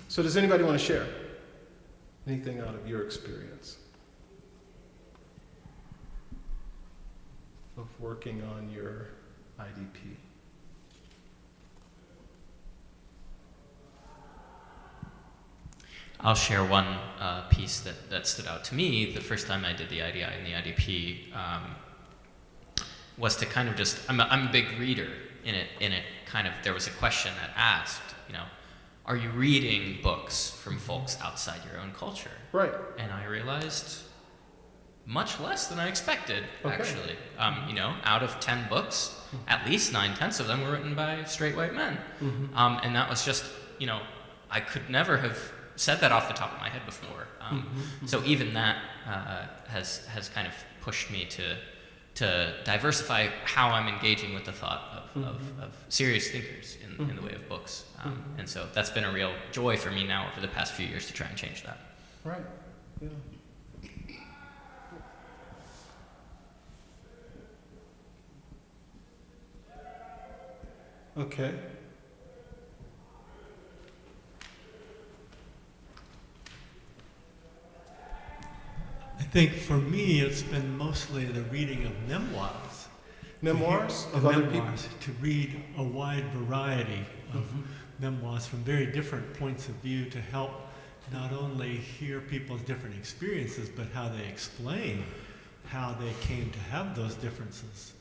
B: So does anybody want to share anything out of your experience of working on your IDP?
D: I'll share one piece that stood out to me the first time I did the IDI and the IDP was to kind of just, I'm a big reader in it kind of, there was a question that asked, are you reading books from folks outside your own culture?
B: Right.
D: And I realized much less than I expected,
B: Okay.
D: actually. Out of 10 books, at least 9/10 of them were written by straight white men.
B: Mm-hmm.
D: And that was just, I could never have said that off the top of my head before. So even that has kind of pushed me to diversify how I'm engaging with the thought of serious thinkers in the way of books. And so that's been a real joy for me now over the past few years to try and change that.
B: Right. Yeah. Okay.
E: I think for me, it's been mostly the reading of memoirs.
B: Memoirs
E: To
B: of
E: hear-
B: other
E: memoirs,
B: people?
E: to read a wide variety of memoirs from very different points of view to help not only hear people's different experiences, but how they explain how they came to have those differences.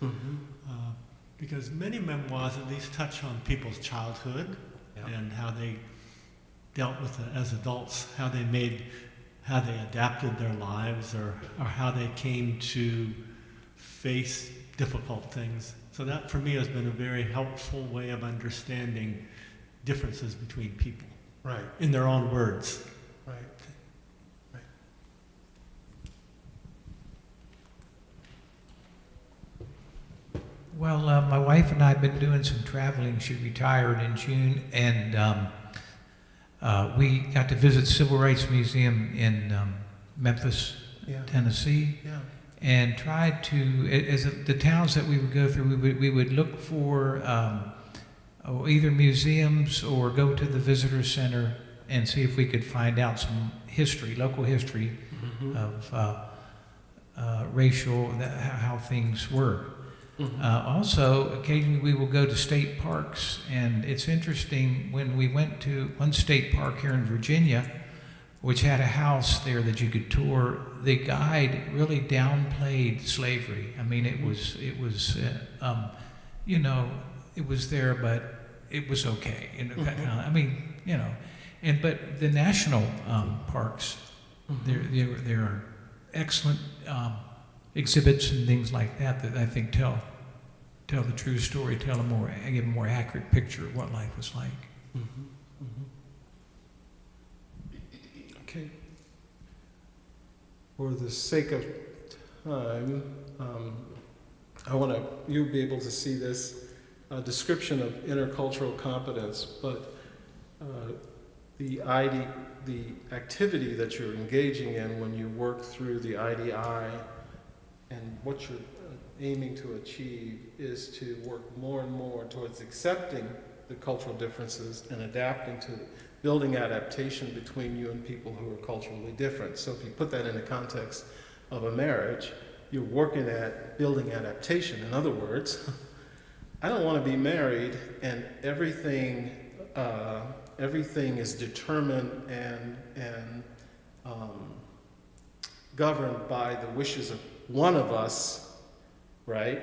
E: Because many memoirs at least touch on people's childhood and how they dealt with it as adults, how they adapted their lives or how they came to face difficult things. So that for me has been a very helpful way of understanding differences between people.
B: Right.
E: In their own words.
B: Right. Right.
F: Well, my wife and I have been doing some traveling. She retired in June, and we got to visit Civil Rights Museum in Memphis,
B: Yeah.
F: Tennessee,
B: Yeah.
F: and tried to, as the towns that we would go through, we would look for either museums or go to the visitor center and see if we could find out some history, local history of racial, how things were. Also, occasionally we will go to state parks, and it's interesting when we went to one state park here in Virginia, which had a house there that you could tour. The guide really downplayed slavery. I mean, it was it was there, but it was okay. I mean, but the national parks, there are excellent exhibits and things like that I think tell the true story, give a more accurate picture of what life was like.
B: Okay. For the sake of time, you'll be able to see this description of intercultural competence, but the activity that you're engaging in when you work through the IDI and what you're aiming to achieve is to work more and more towards accepting the cultural differences and adapting to building adaptation between you and people who are culturally different. So if you put that in the context of a marriage, you're working at building adaptation. In other words, I don't want to be married and everything is determined and governed by the wishes of one of us, right?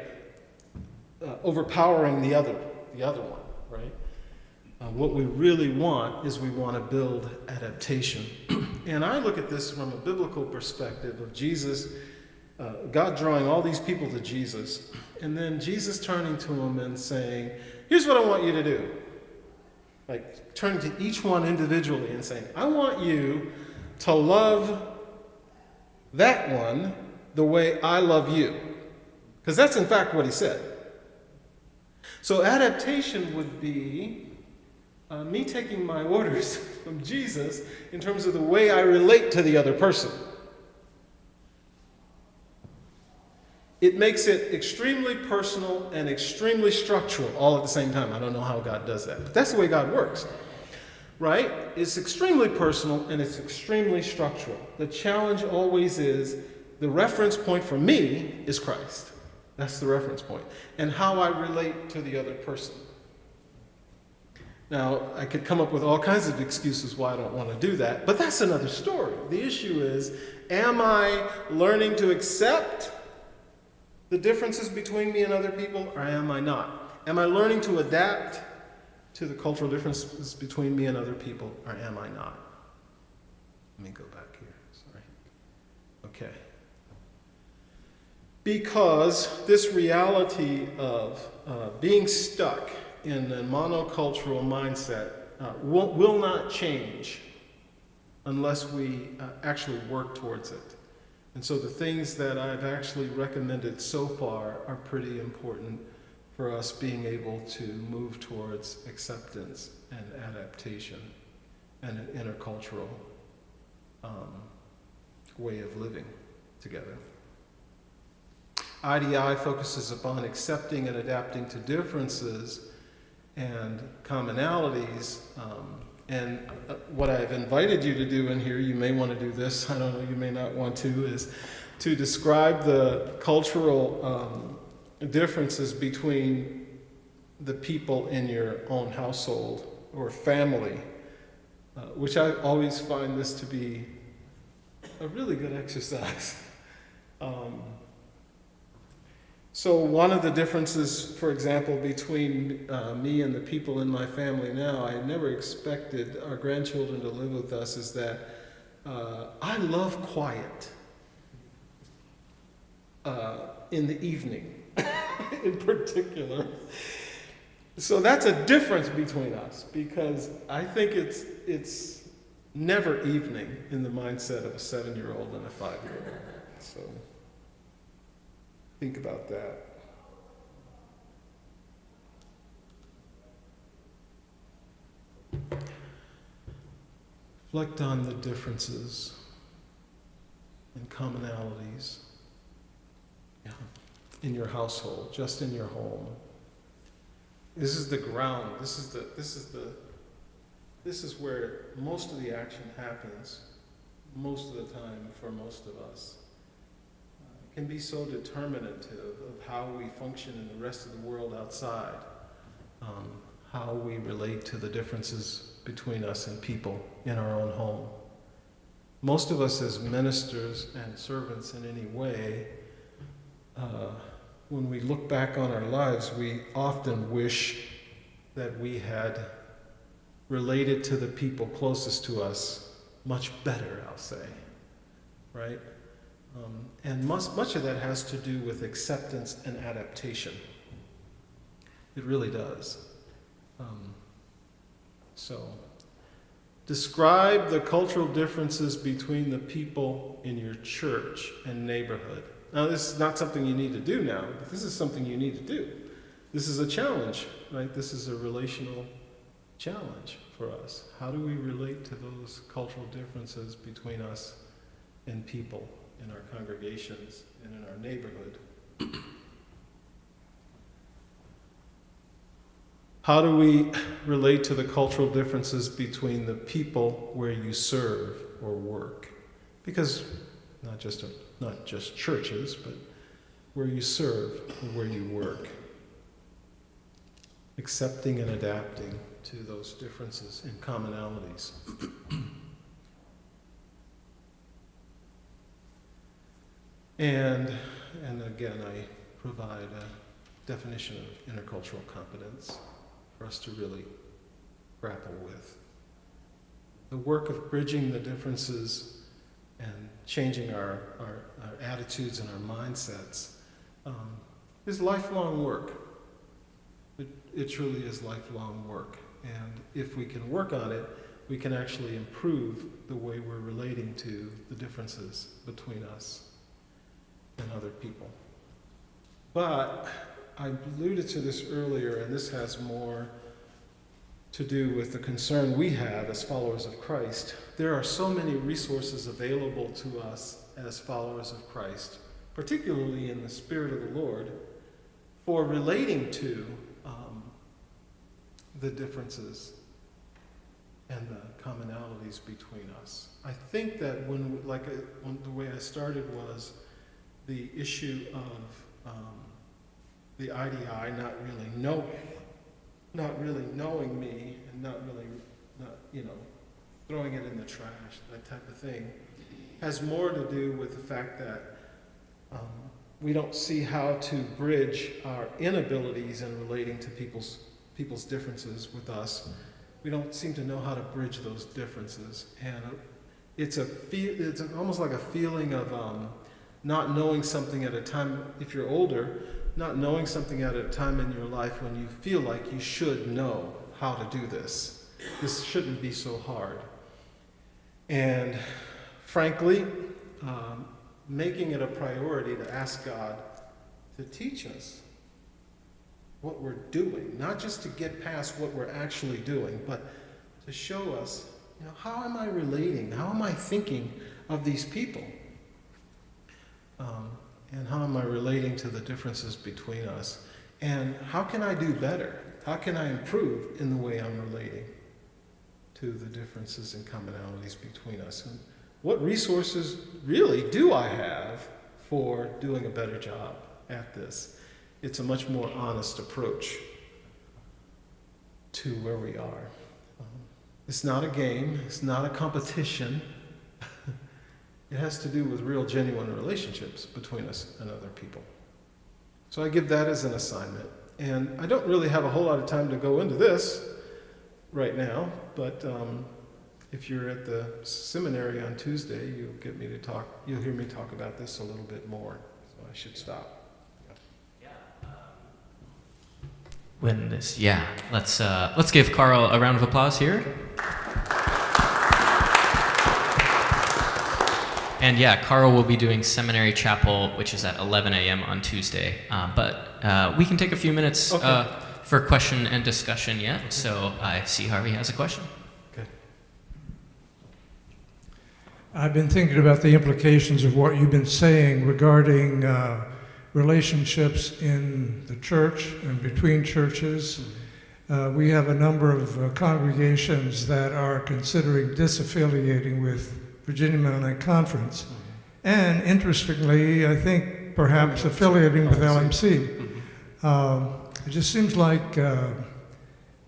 B: Overpowering the other one, right? What we really want is we want to build adaptation. And I look at this from a biblical perspective of Jesus, God drawing all these people to Jesus, and then Jesus turning to them and saying, here's what I want you to do. Like turning to each one individually and saying, I want you to love that one the way I love you. Because that's in fact what he said. So adaptation would be me taking my orders from Jesus in terms of the way I relate to the other person. It makes it extremely personal and extremely structural all at the same time. I don't know how God does that, but that's the way God works, right? It's extremely personal and it's extremely structural. The challenge always is the reference point for me is Christ. That's the reference point. And how I relate to the other person. Now, I could come up with all kinds of excuses why I don't want to do that, but that's another story. The issue is, am I learning to accept the differences between me and other people, or am I not? Am I learning to adapt to the cultural differences between me and other people, or am I not? Let me go back here, sorry. Okay. Because this reality of being stuck in a monocultural mindset will not change unless we actually work towards it. And so the things that I've actually recommended so far are pretty important for us being able to move towards acceptance and adaptation and an intercultural way of living together. IDI focuses upon accepting and adapting to differences and commonalities. And what I've invited you to do in here, you may want to do this, I don't know, you may not want to, is to describe the cultural differences between the people in your own household or family, which I always find this to be a really good exercise. So one of the differences, for example, between me and the people in my family now, I never expected our grandchildren to live with us, is that I love quiet in the evening, in particular. So that's a difference between us, because I think it's never evening in the mindset of a 7-year-old and a 5-year-old. So think about that. Reflect on the differences and commonalities in your household, just in your home. This is the ground. This is where most of the action happens, most of the time for most of us. It can be so determinative of how we function in the rest of the world outside, how we relate to the differences between us and people in our own home. Most of us as ministers and servants in any way, when we look back on our lives, we often wish that we had related to the people closest to us much better, I'll say, right? And much of that has to do with acceptance and adaptation. It really does. So, describe the cultural differences between the people in your church and neighborhood. Now, this is not something you need to do now, but this is something you need to do. This is a challenge, right? This is a relational challenge for us. How do we relate to those cultural differences between us and people in our congregations and in our neighborhood? How do we relate to the cultural differences between the people where you serve or work? Because not just churches, but where you serve or where you work. Accepting and adapting to those differences and commonalities. And again, I provide a definition of intercultural competence for us to really grapple with. The work of bridging the differences and changing our attitudes and our mindsets is lifelong work. It truly is lifelong work. And if we can work on it, we can actually improve the way we're relating to the differences between us and other people. But I alluded to this earlier, and this has more to do with the concern we have as followers of Christ. There are so many resources available to us as followers of Christ, particularly in the Spirit of the Lord, for relating to the differences and the commonalities between us. I think that when the way I started was the issue of the IDI not really knowing me, and not throwing it in the trash, that type of thing, has more to do with the fact that we don't see how to bridge our inabilities in relating to people's differences with us. We don't seem to know how to bridge those differences, and it's almost like a feeling of not knowing something at a time. If you're older, not knowing something at a time in your life when you feel like you should know how to do this. This shouldn't be so hard. And frankly, making it a priority to ask God to teach us what we're doing, not just to get past what we're actually doing, but to show us, how am I relating? How am I thinking of these people? And how am I relating to the differences between us? And how can I do better? How can I improve in the way I'm relating to the differences and commonalities between us? And what resources really do I have for doing a better job at this? It's a much more honest approach to where we are. It's not a game. It's not a competition. It has to do with real, genuine relationships between us and other people. So I give that as an assignment. And I don't really have a whole lot of time to go into this right now, but if you're at the seminary on Tuesday, you'll hear me talk about this a little bit more. So I should stop.
D: Let's give Karl a round of applause here. And yeah, Karl will be doing Seminary Chapel, which is at 11 a.m. on Tuesday. But we can take a few minutes for question and discussion yet. So I see Harvey has a question.
B: Okay.
G: I've been thinking about the implications of what you've been saying regarding relationships in the church and between churches. We have a number of congregations that are considering disaffiliating with Virginia Mennonite Conference, and interestingly, I think perhaps affiliating with LMC. It just seems like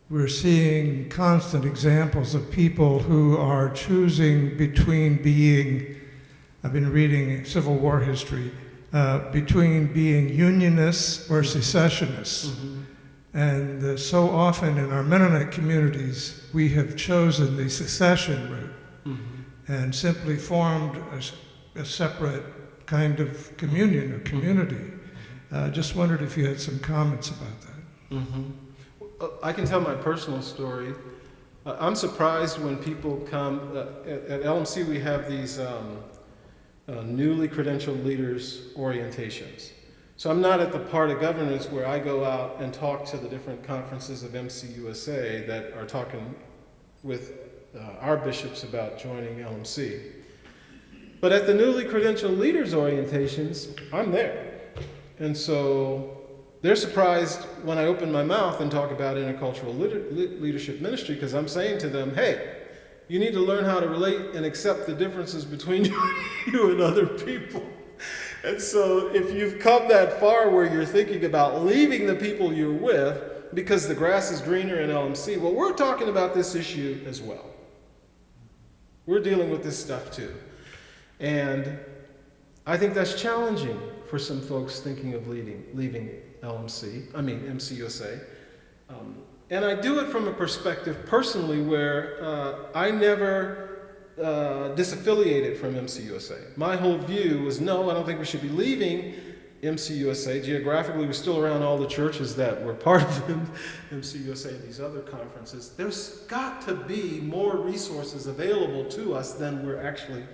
G: we're seeing constant examples of people who are choosing between being, I've been reading Civil War history, between being unionists or secessionists. And so often in our Mennonite communities, we have chosen the secession route and simply formed a separate kind of communion or community. Just wondered if you had some comments about that.
B: I can tell my personal story. I'm surprised when people come. At LMC, we have these newly credentialed leaders orientations. So I'm not at the part of governance where I go out and talk to the different conferences of MCUSA that are talking with our bishops about joining LMC. But at the newly credentialed leaders orientations, I'm there. And so they're surprised when I open my mouth and talk about Intercultural Leadership Ministry, because I'm saying to them, hey, you need to learn how to relate and accept the differences between you and other people. And so if you've come that far where you're thinking about leaving the people you're with because the grass is greener in LMC, well, we're talking about this issue as well. We're dealing with this stuff too. And I think that's challenging for some folks thinking of leaving MCUSA. And I do it from a perspective personally where I never disaffiliated from MCUSA. My whole view was, no, I don't think we should be leaving MCUSA. Geographically, we're still around all the churches that were part of MCUSA and these other conferences. There's got to be more resources available to us than we're actually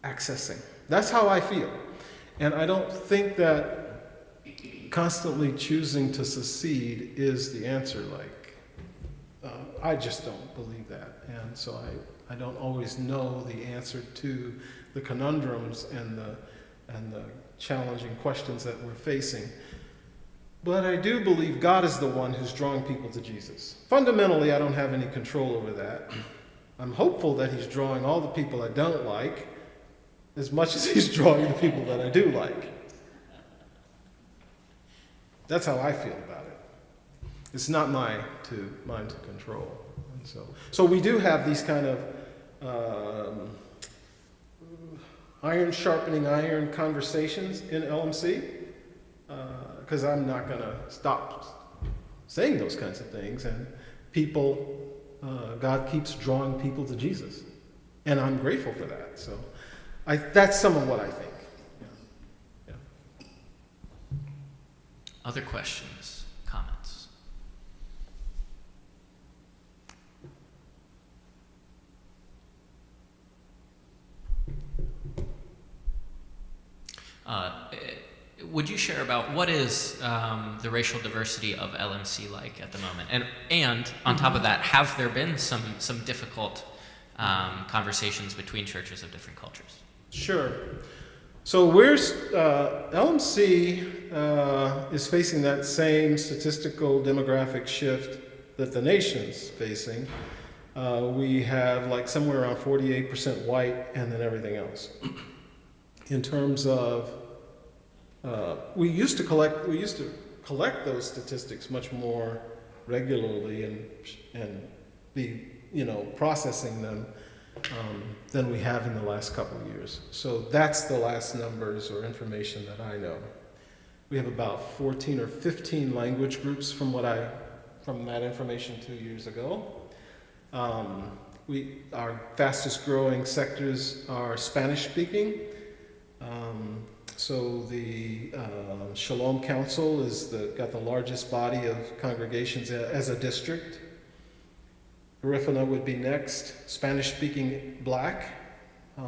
B: accessing. That's how I feel. And I don't think that constantly choosing to secede is the answer. I just don't believe that. And so I don't always know the answer to the conundrums and the challenging questions that we're facing. But I do believe God is the one who's drawing people to Jesus. Fundamentally, I don't have any control over that. I'm hopeful that he's drawing all the people I don't like as much as he's drawing the people that I do like. That's how I feel about it. It's not mine to control. And so we do have these kind of iron sharpening iron conversations in LMC, because I'm not going to stop saying those kinds of things. And people, God keeps drawing people to Jesus. And I'm grateful for that. So that's some of what I think. Yeah.
D: Other questions, comments? Would you share about what is the racial diversity of LMC like at the moment? And on top of that, have there been some difficult conversations between churches of different cultures?
B: Sure. So LMC is facing that same statistical demographic shift that the nation's facing. We have like somewhere around 48% white and then everything else. In terms of, we used to collect those statistics much more regularly and be, processing them than we have in the last couple of years. So that's the last numbers or information that I know. We have about 14 or 15 language groups from that information 2 years ago. Our fastest growing sectors are Spanish speaking. So the Shalom Council got the largest body of congregations as a district. Garifuna would be next. Spanish-speaking Black,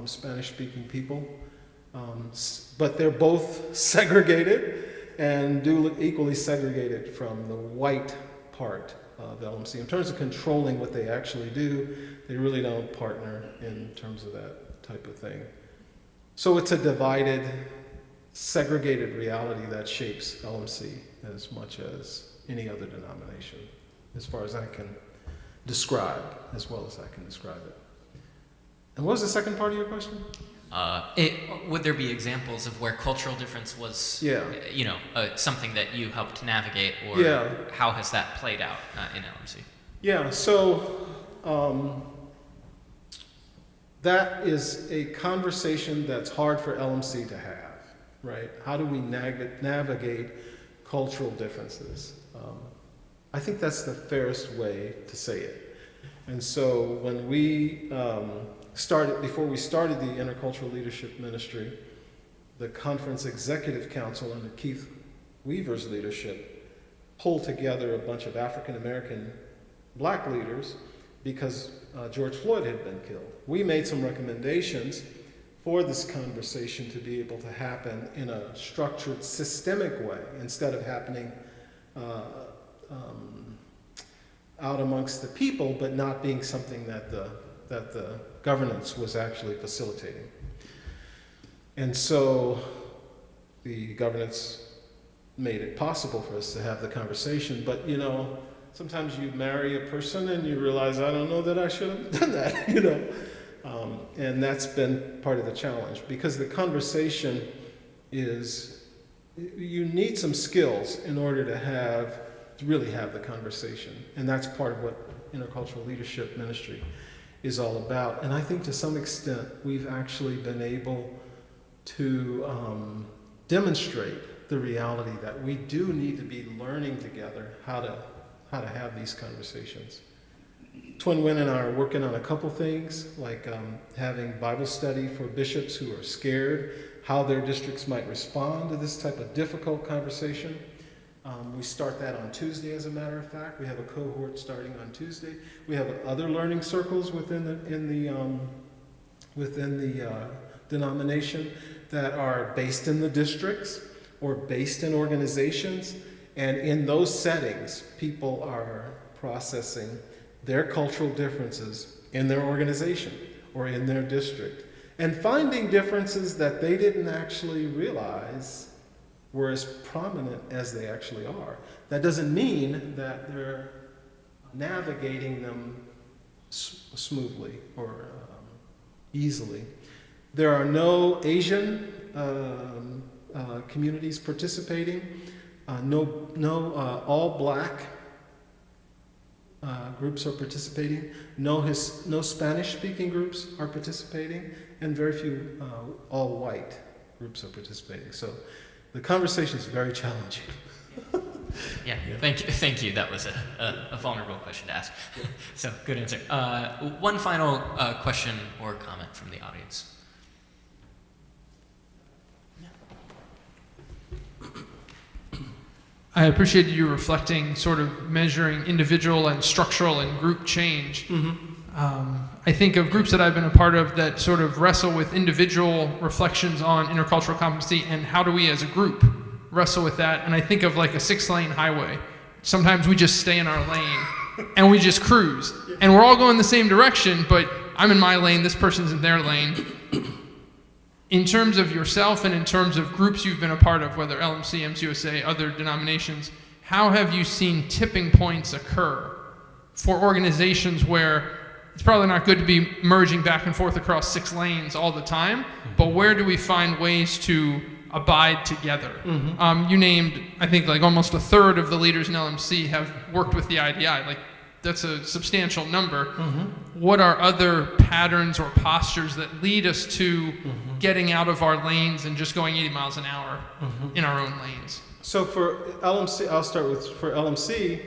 B: Spanish-speaking people. But they're both segregated and equally segregated from the white part of LMC. In terms of controlling what they actually do, they really don't partner in terms of that type of thing. So it's a divided, segregated reality that shapes LMC as much as any other denomination, as far as I can describe, as well as I can describe it. And what was the second part of your question?
D: Would there be examples of where cultural difference was, something that you helped navigate, or how has that played out in LMC?
B: Yeah, so that is a conversation that's hard for LMC to have, right? How do we navigate cultural differences? I think that's the fairest way to say it. And so when we before we started the Intercultural Leadership Ministry, the Conference Executive Council under Keith Weaver's leadership pulled together a bunch of African American Black leaders because George Floyd had been killed. We made some recommendations for this conversation to be able to happen in a structured, systemic way instead of happening out amongst the people, but not being something that the governance was actually facilitating. And so the governance made it possible for us to have the conversation, but sometimes you marry a person and you realize, I don't know that I should have done that, and that's been part of the challenge, because the conversation you need some skills in order to really have the conversation, and that's part of what Intercultural Leadership Ministry is all about. And I think to some extent we've actually been able to demonstrate the reality that we do need to be learning together how to have these conversations. Twin Win and I are working on a couple things, like having Bible study for bishops who are scared, how their districts might respond to this type of difficult conversation. We start that on Tuesday, as a matter of fact. We have a cohort starting on Tuesday. We have other learning circles within the denomination that are based in the districts or based in organizations. And in those settings, people are processing their cultural differences in their organization or in their district, and finding differences that they didn't actually realize were as prominent as they actually are. That doesn't mean that they're navigating them smoothly or easily. There are no Asian communities participating, no all black groups are participating, no Spanish-speaking groups are participating, and very few all white groups are participating. So the conversation is very challenging.
D: Yeah, thank you. That was a vulnerable question to ask. So, good answer. One final question or comment from the audience.
H: I appreciate you reflecting, sort of measuring individual and structural and group change. I think of groups that I've been a part of that sort of wrestle with individual reflections on intercultural competency and how do we as a group wrestle with that. And I think of like a 6-lane highway. Sometimes we just stay in our lane and we just cruise. And we're all going the same direction, but I'm in my lane, this person's in their lane. In terms of yourself and in terms of groups you've been a part of, whether LMC, MCUSA, other denominations, how have you seen tipping points occur for organizations where it's probably not good to be merging back and forth across 6 lanes all the time, but where do we find ways to abide together? You named, I think, like almost 1/3 of the leaders in LMC have worked with the IDI. Like, that's a substantial number. What are other patterns or postures that lead us to getting out of our lanes and just going 80 miles an hour in our own lanes?
B: So for LMC, I'll start with, for LMC,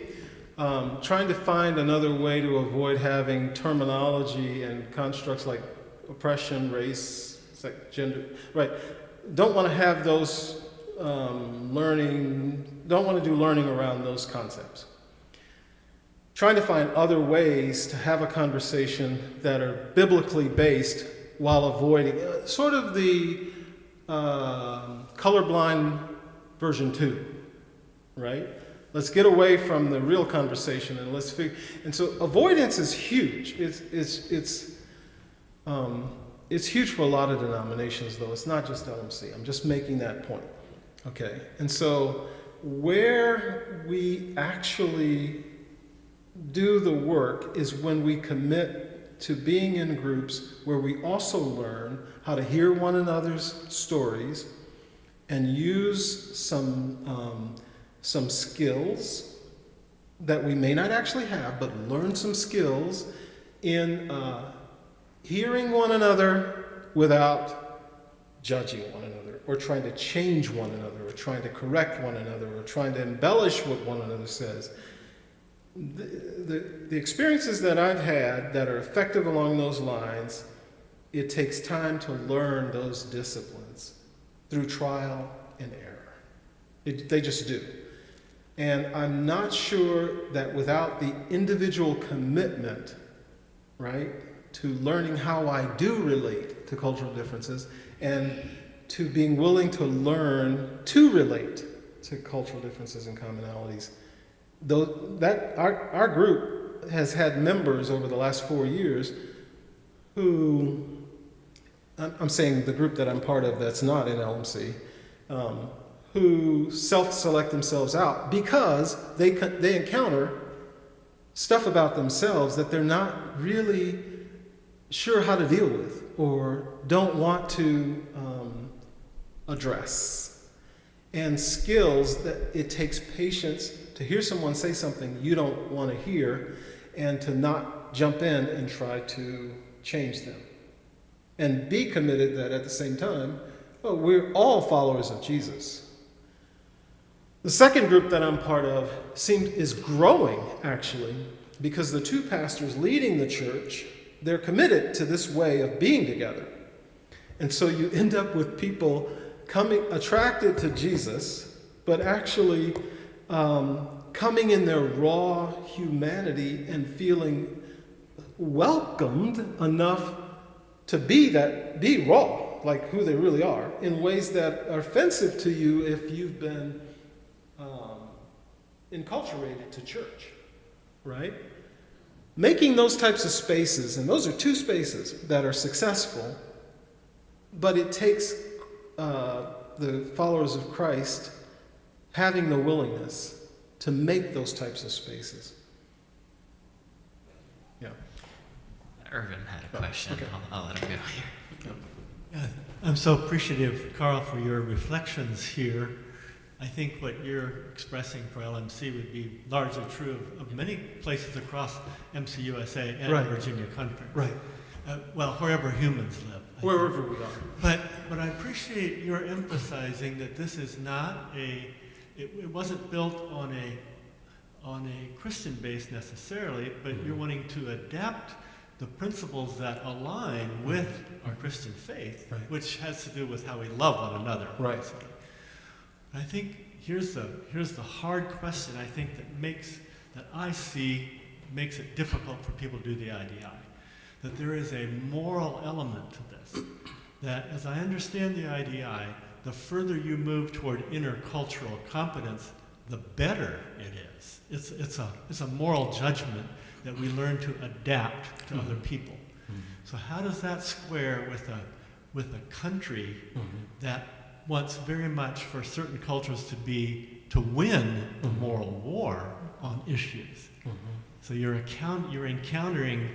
B: trying to find another way to avoid having terminology and constructs like oppression, race, gender, right? Don't want to have those don't want to do learning around those concepts. Trying to find other ways to have a conversation that are biblically based while avoiding sort of the colorblind version 2, right? Let's get away from the real conversation and let's figure. And so avoidance is huge. It's huge for a lot of denominations, though. It's not just LMC. I'm just making that point. Okay. And so where we actually do the work is when we commit to being in groups where we also learn how to hear one another's stories and use some skills that we may not actually have, but learn some skills in hearing one another without judging one another, or trying to change one another, or trying to correct one another, or trying to embellish what one another says. The experiences that I've had that are effective along those lines, it takes time to learn those disciplines through trial and error. They just do. And I'm not sure that without the individual commitment, right, to learning how I do relate to cultural differences and to being willing to learn to relate to cultural differences and commonalities, our group has had members over the last 4 years who, I'm saying the group that I'm part of that's not in LMC, who self-select themselves out because they encounter stuff about themselves that they're not really sure how to deal with or don't want to address. And skills that it takes patience to hear someone say something you don't want to hear and to not jump in and try to change them. And be committed that at the same time, we're all followers of Jesus. The second group that I'm part of is growing, actually, because the 2 pastors leading the church, they're committed to this way of being together. And so you end up with people attracted to Jesus, but actually coming in their raw humanity and feeling welcomed enough to be raw, like who they really are, in ways that are offensive to you if you've been enculturated to church, right? making those types of spaces, and those are two spaces that are successful, but it takes the followers of Christ having the willingness to make those types of spaces. Yeah.
I: Irvin had a question.
B: Okay.
I: I'll let him go here.
E: Yeah, I'm so appreciative, Karl, for your reflections here. I think what you're expressing for LMC would be largely true of many places across MCUSA and
B: Right.
E: Virginia Conference.
B: Right.
E: Well, wherever humans live. I think.
B: Wherever we are.
E: But I appreciate your emphasizing that this is not it wasn't built on a Christian base necessarily, but you're wanting to adapt the principles that align with our Christian faith,
B: Right.
E: which has to do with how we love one another.
B: Right.
E: basically. I think here's the hard question I think that I see makes it difficult for people to do the IDI. That there is a moral element to this. That as I understand the IDI, the further you move toward intercultural competence, the better it is. It's a moral judgment that we learn to adapt to other people. So how does that square with a country that wants very much for certain cultures to win the moral war on issues? So you're encountering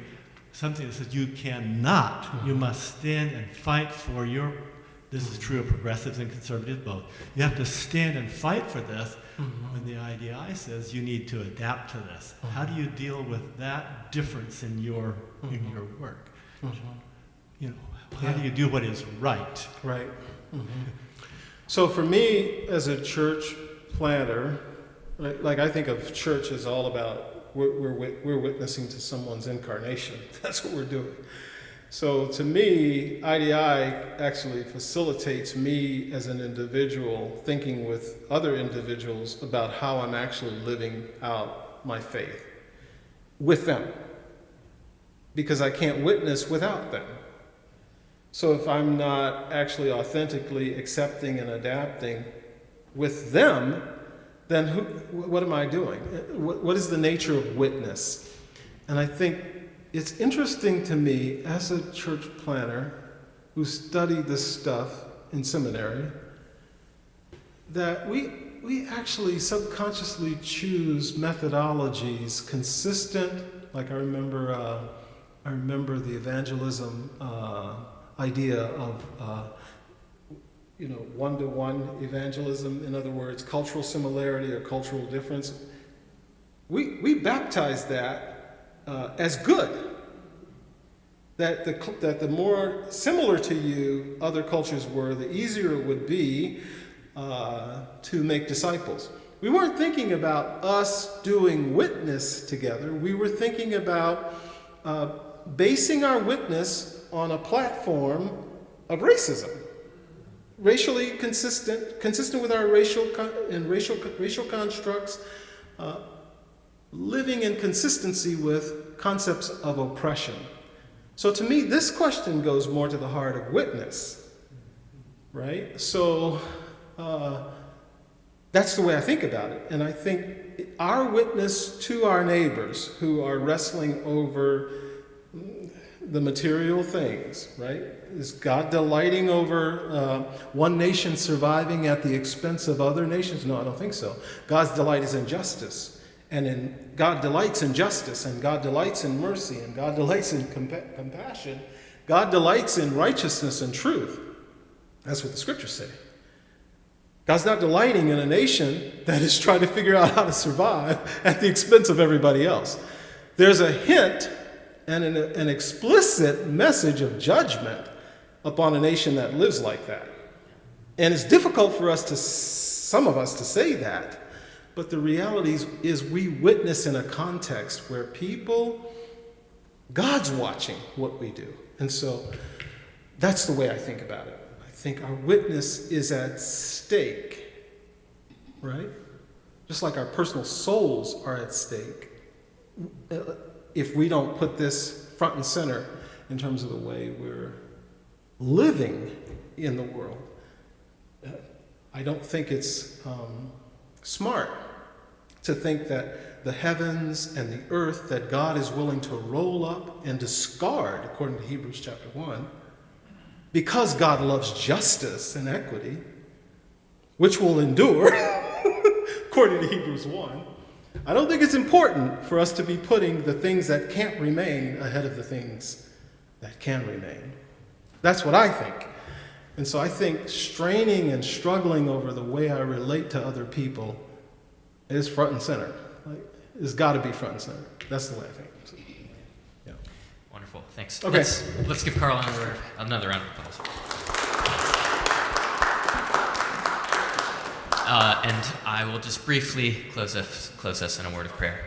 E: something that says you cannot, you must stand and fight for your, this is true of progressives and conservatives both, you have to stand and fight for this when the IDI says you need to adapt to this. How do you deal with that difference in your work? You know, how do you do what is right?
B: Right. So for me, as a church planter, like I think of church as all about we're witnessing to someone's incarnation. That's what we're doing. So to me, IDI actually facilitates me as an individual thinking with other individuals about how I'm actually living out my faith with them, because I can't witness without them. So if I'm not actually authentically accepting and adapting with them, then what am I doing? What is the nature of witness? And I think it's interesting to me as a church planner who studied this stuff in seminary that we actually subconsciously choose methodologies consistent, like I remember the evangelism idea of one-to-one evangelism, in other words, cultural similarity or cultural difference. We baptize that as good. That the more similar to you other cultures were, the easier it would be to make disciples. We weren't thinking about us doing witness together. We were thinking about basing our witness on a platform of racism. Racially consistent with our racial constructs, living in consistency with concepts of oppression. So to me, this question goes more to the heart of witness, right? So that's the way I think about it. And I think our witness to our neighbors who are wrestling over the material things, right? Is God delighting over one nation surviving at the expense of other nations? No, I don't think so. God's delight is in justice. And God delights in justice, and God delights in mercy, and God delights in compassion. God delights in righteousness and truth. That's what the scriptures say. God's not delighting in a nation that is trying to figure out how to survive at the expense of everybody else. There's a hint and an explicit message of judgment upon a nation that lives like that. And it's difficult for some of us to say that, but the reality is we witness in a context where God's watching what we do. And so that's the way I think about it. I think our witness is at stake, right? Just like our personal souls are at stake if we don't put this front and center in terms of the way we're living in the world. I don't think it's smart to think that the heavens and the earth that God is willing to roll up and discard, according to Hebrews chapter 1, because God loves justice and equity, which will endure, according to Hebrews 1, I don't think it's important for us to be putting the things that can't remain ahead of the things that can remain. That's what I think. And so I think straining and struggling over the way I relate to other people is front and center. Like, it's got to be front and center. That's the way I think. So, yeah.
I: Wonderful. Thanks.
B: Okay.
I: Let's give Karl another round of applause. And I will just briefly close us in a word of prayer.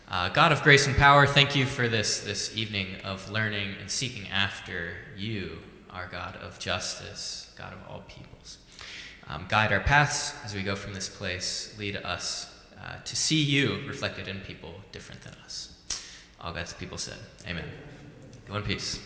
I: God of grace and power, thank you for this evening of learning and seeking after you, our God of justice, God of all peoples. Guide our paths as we go from this place. Lead us to see you reflected in people different than us. All God's people said, amen. Go in peace.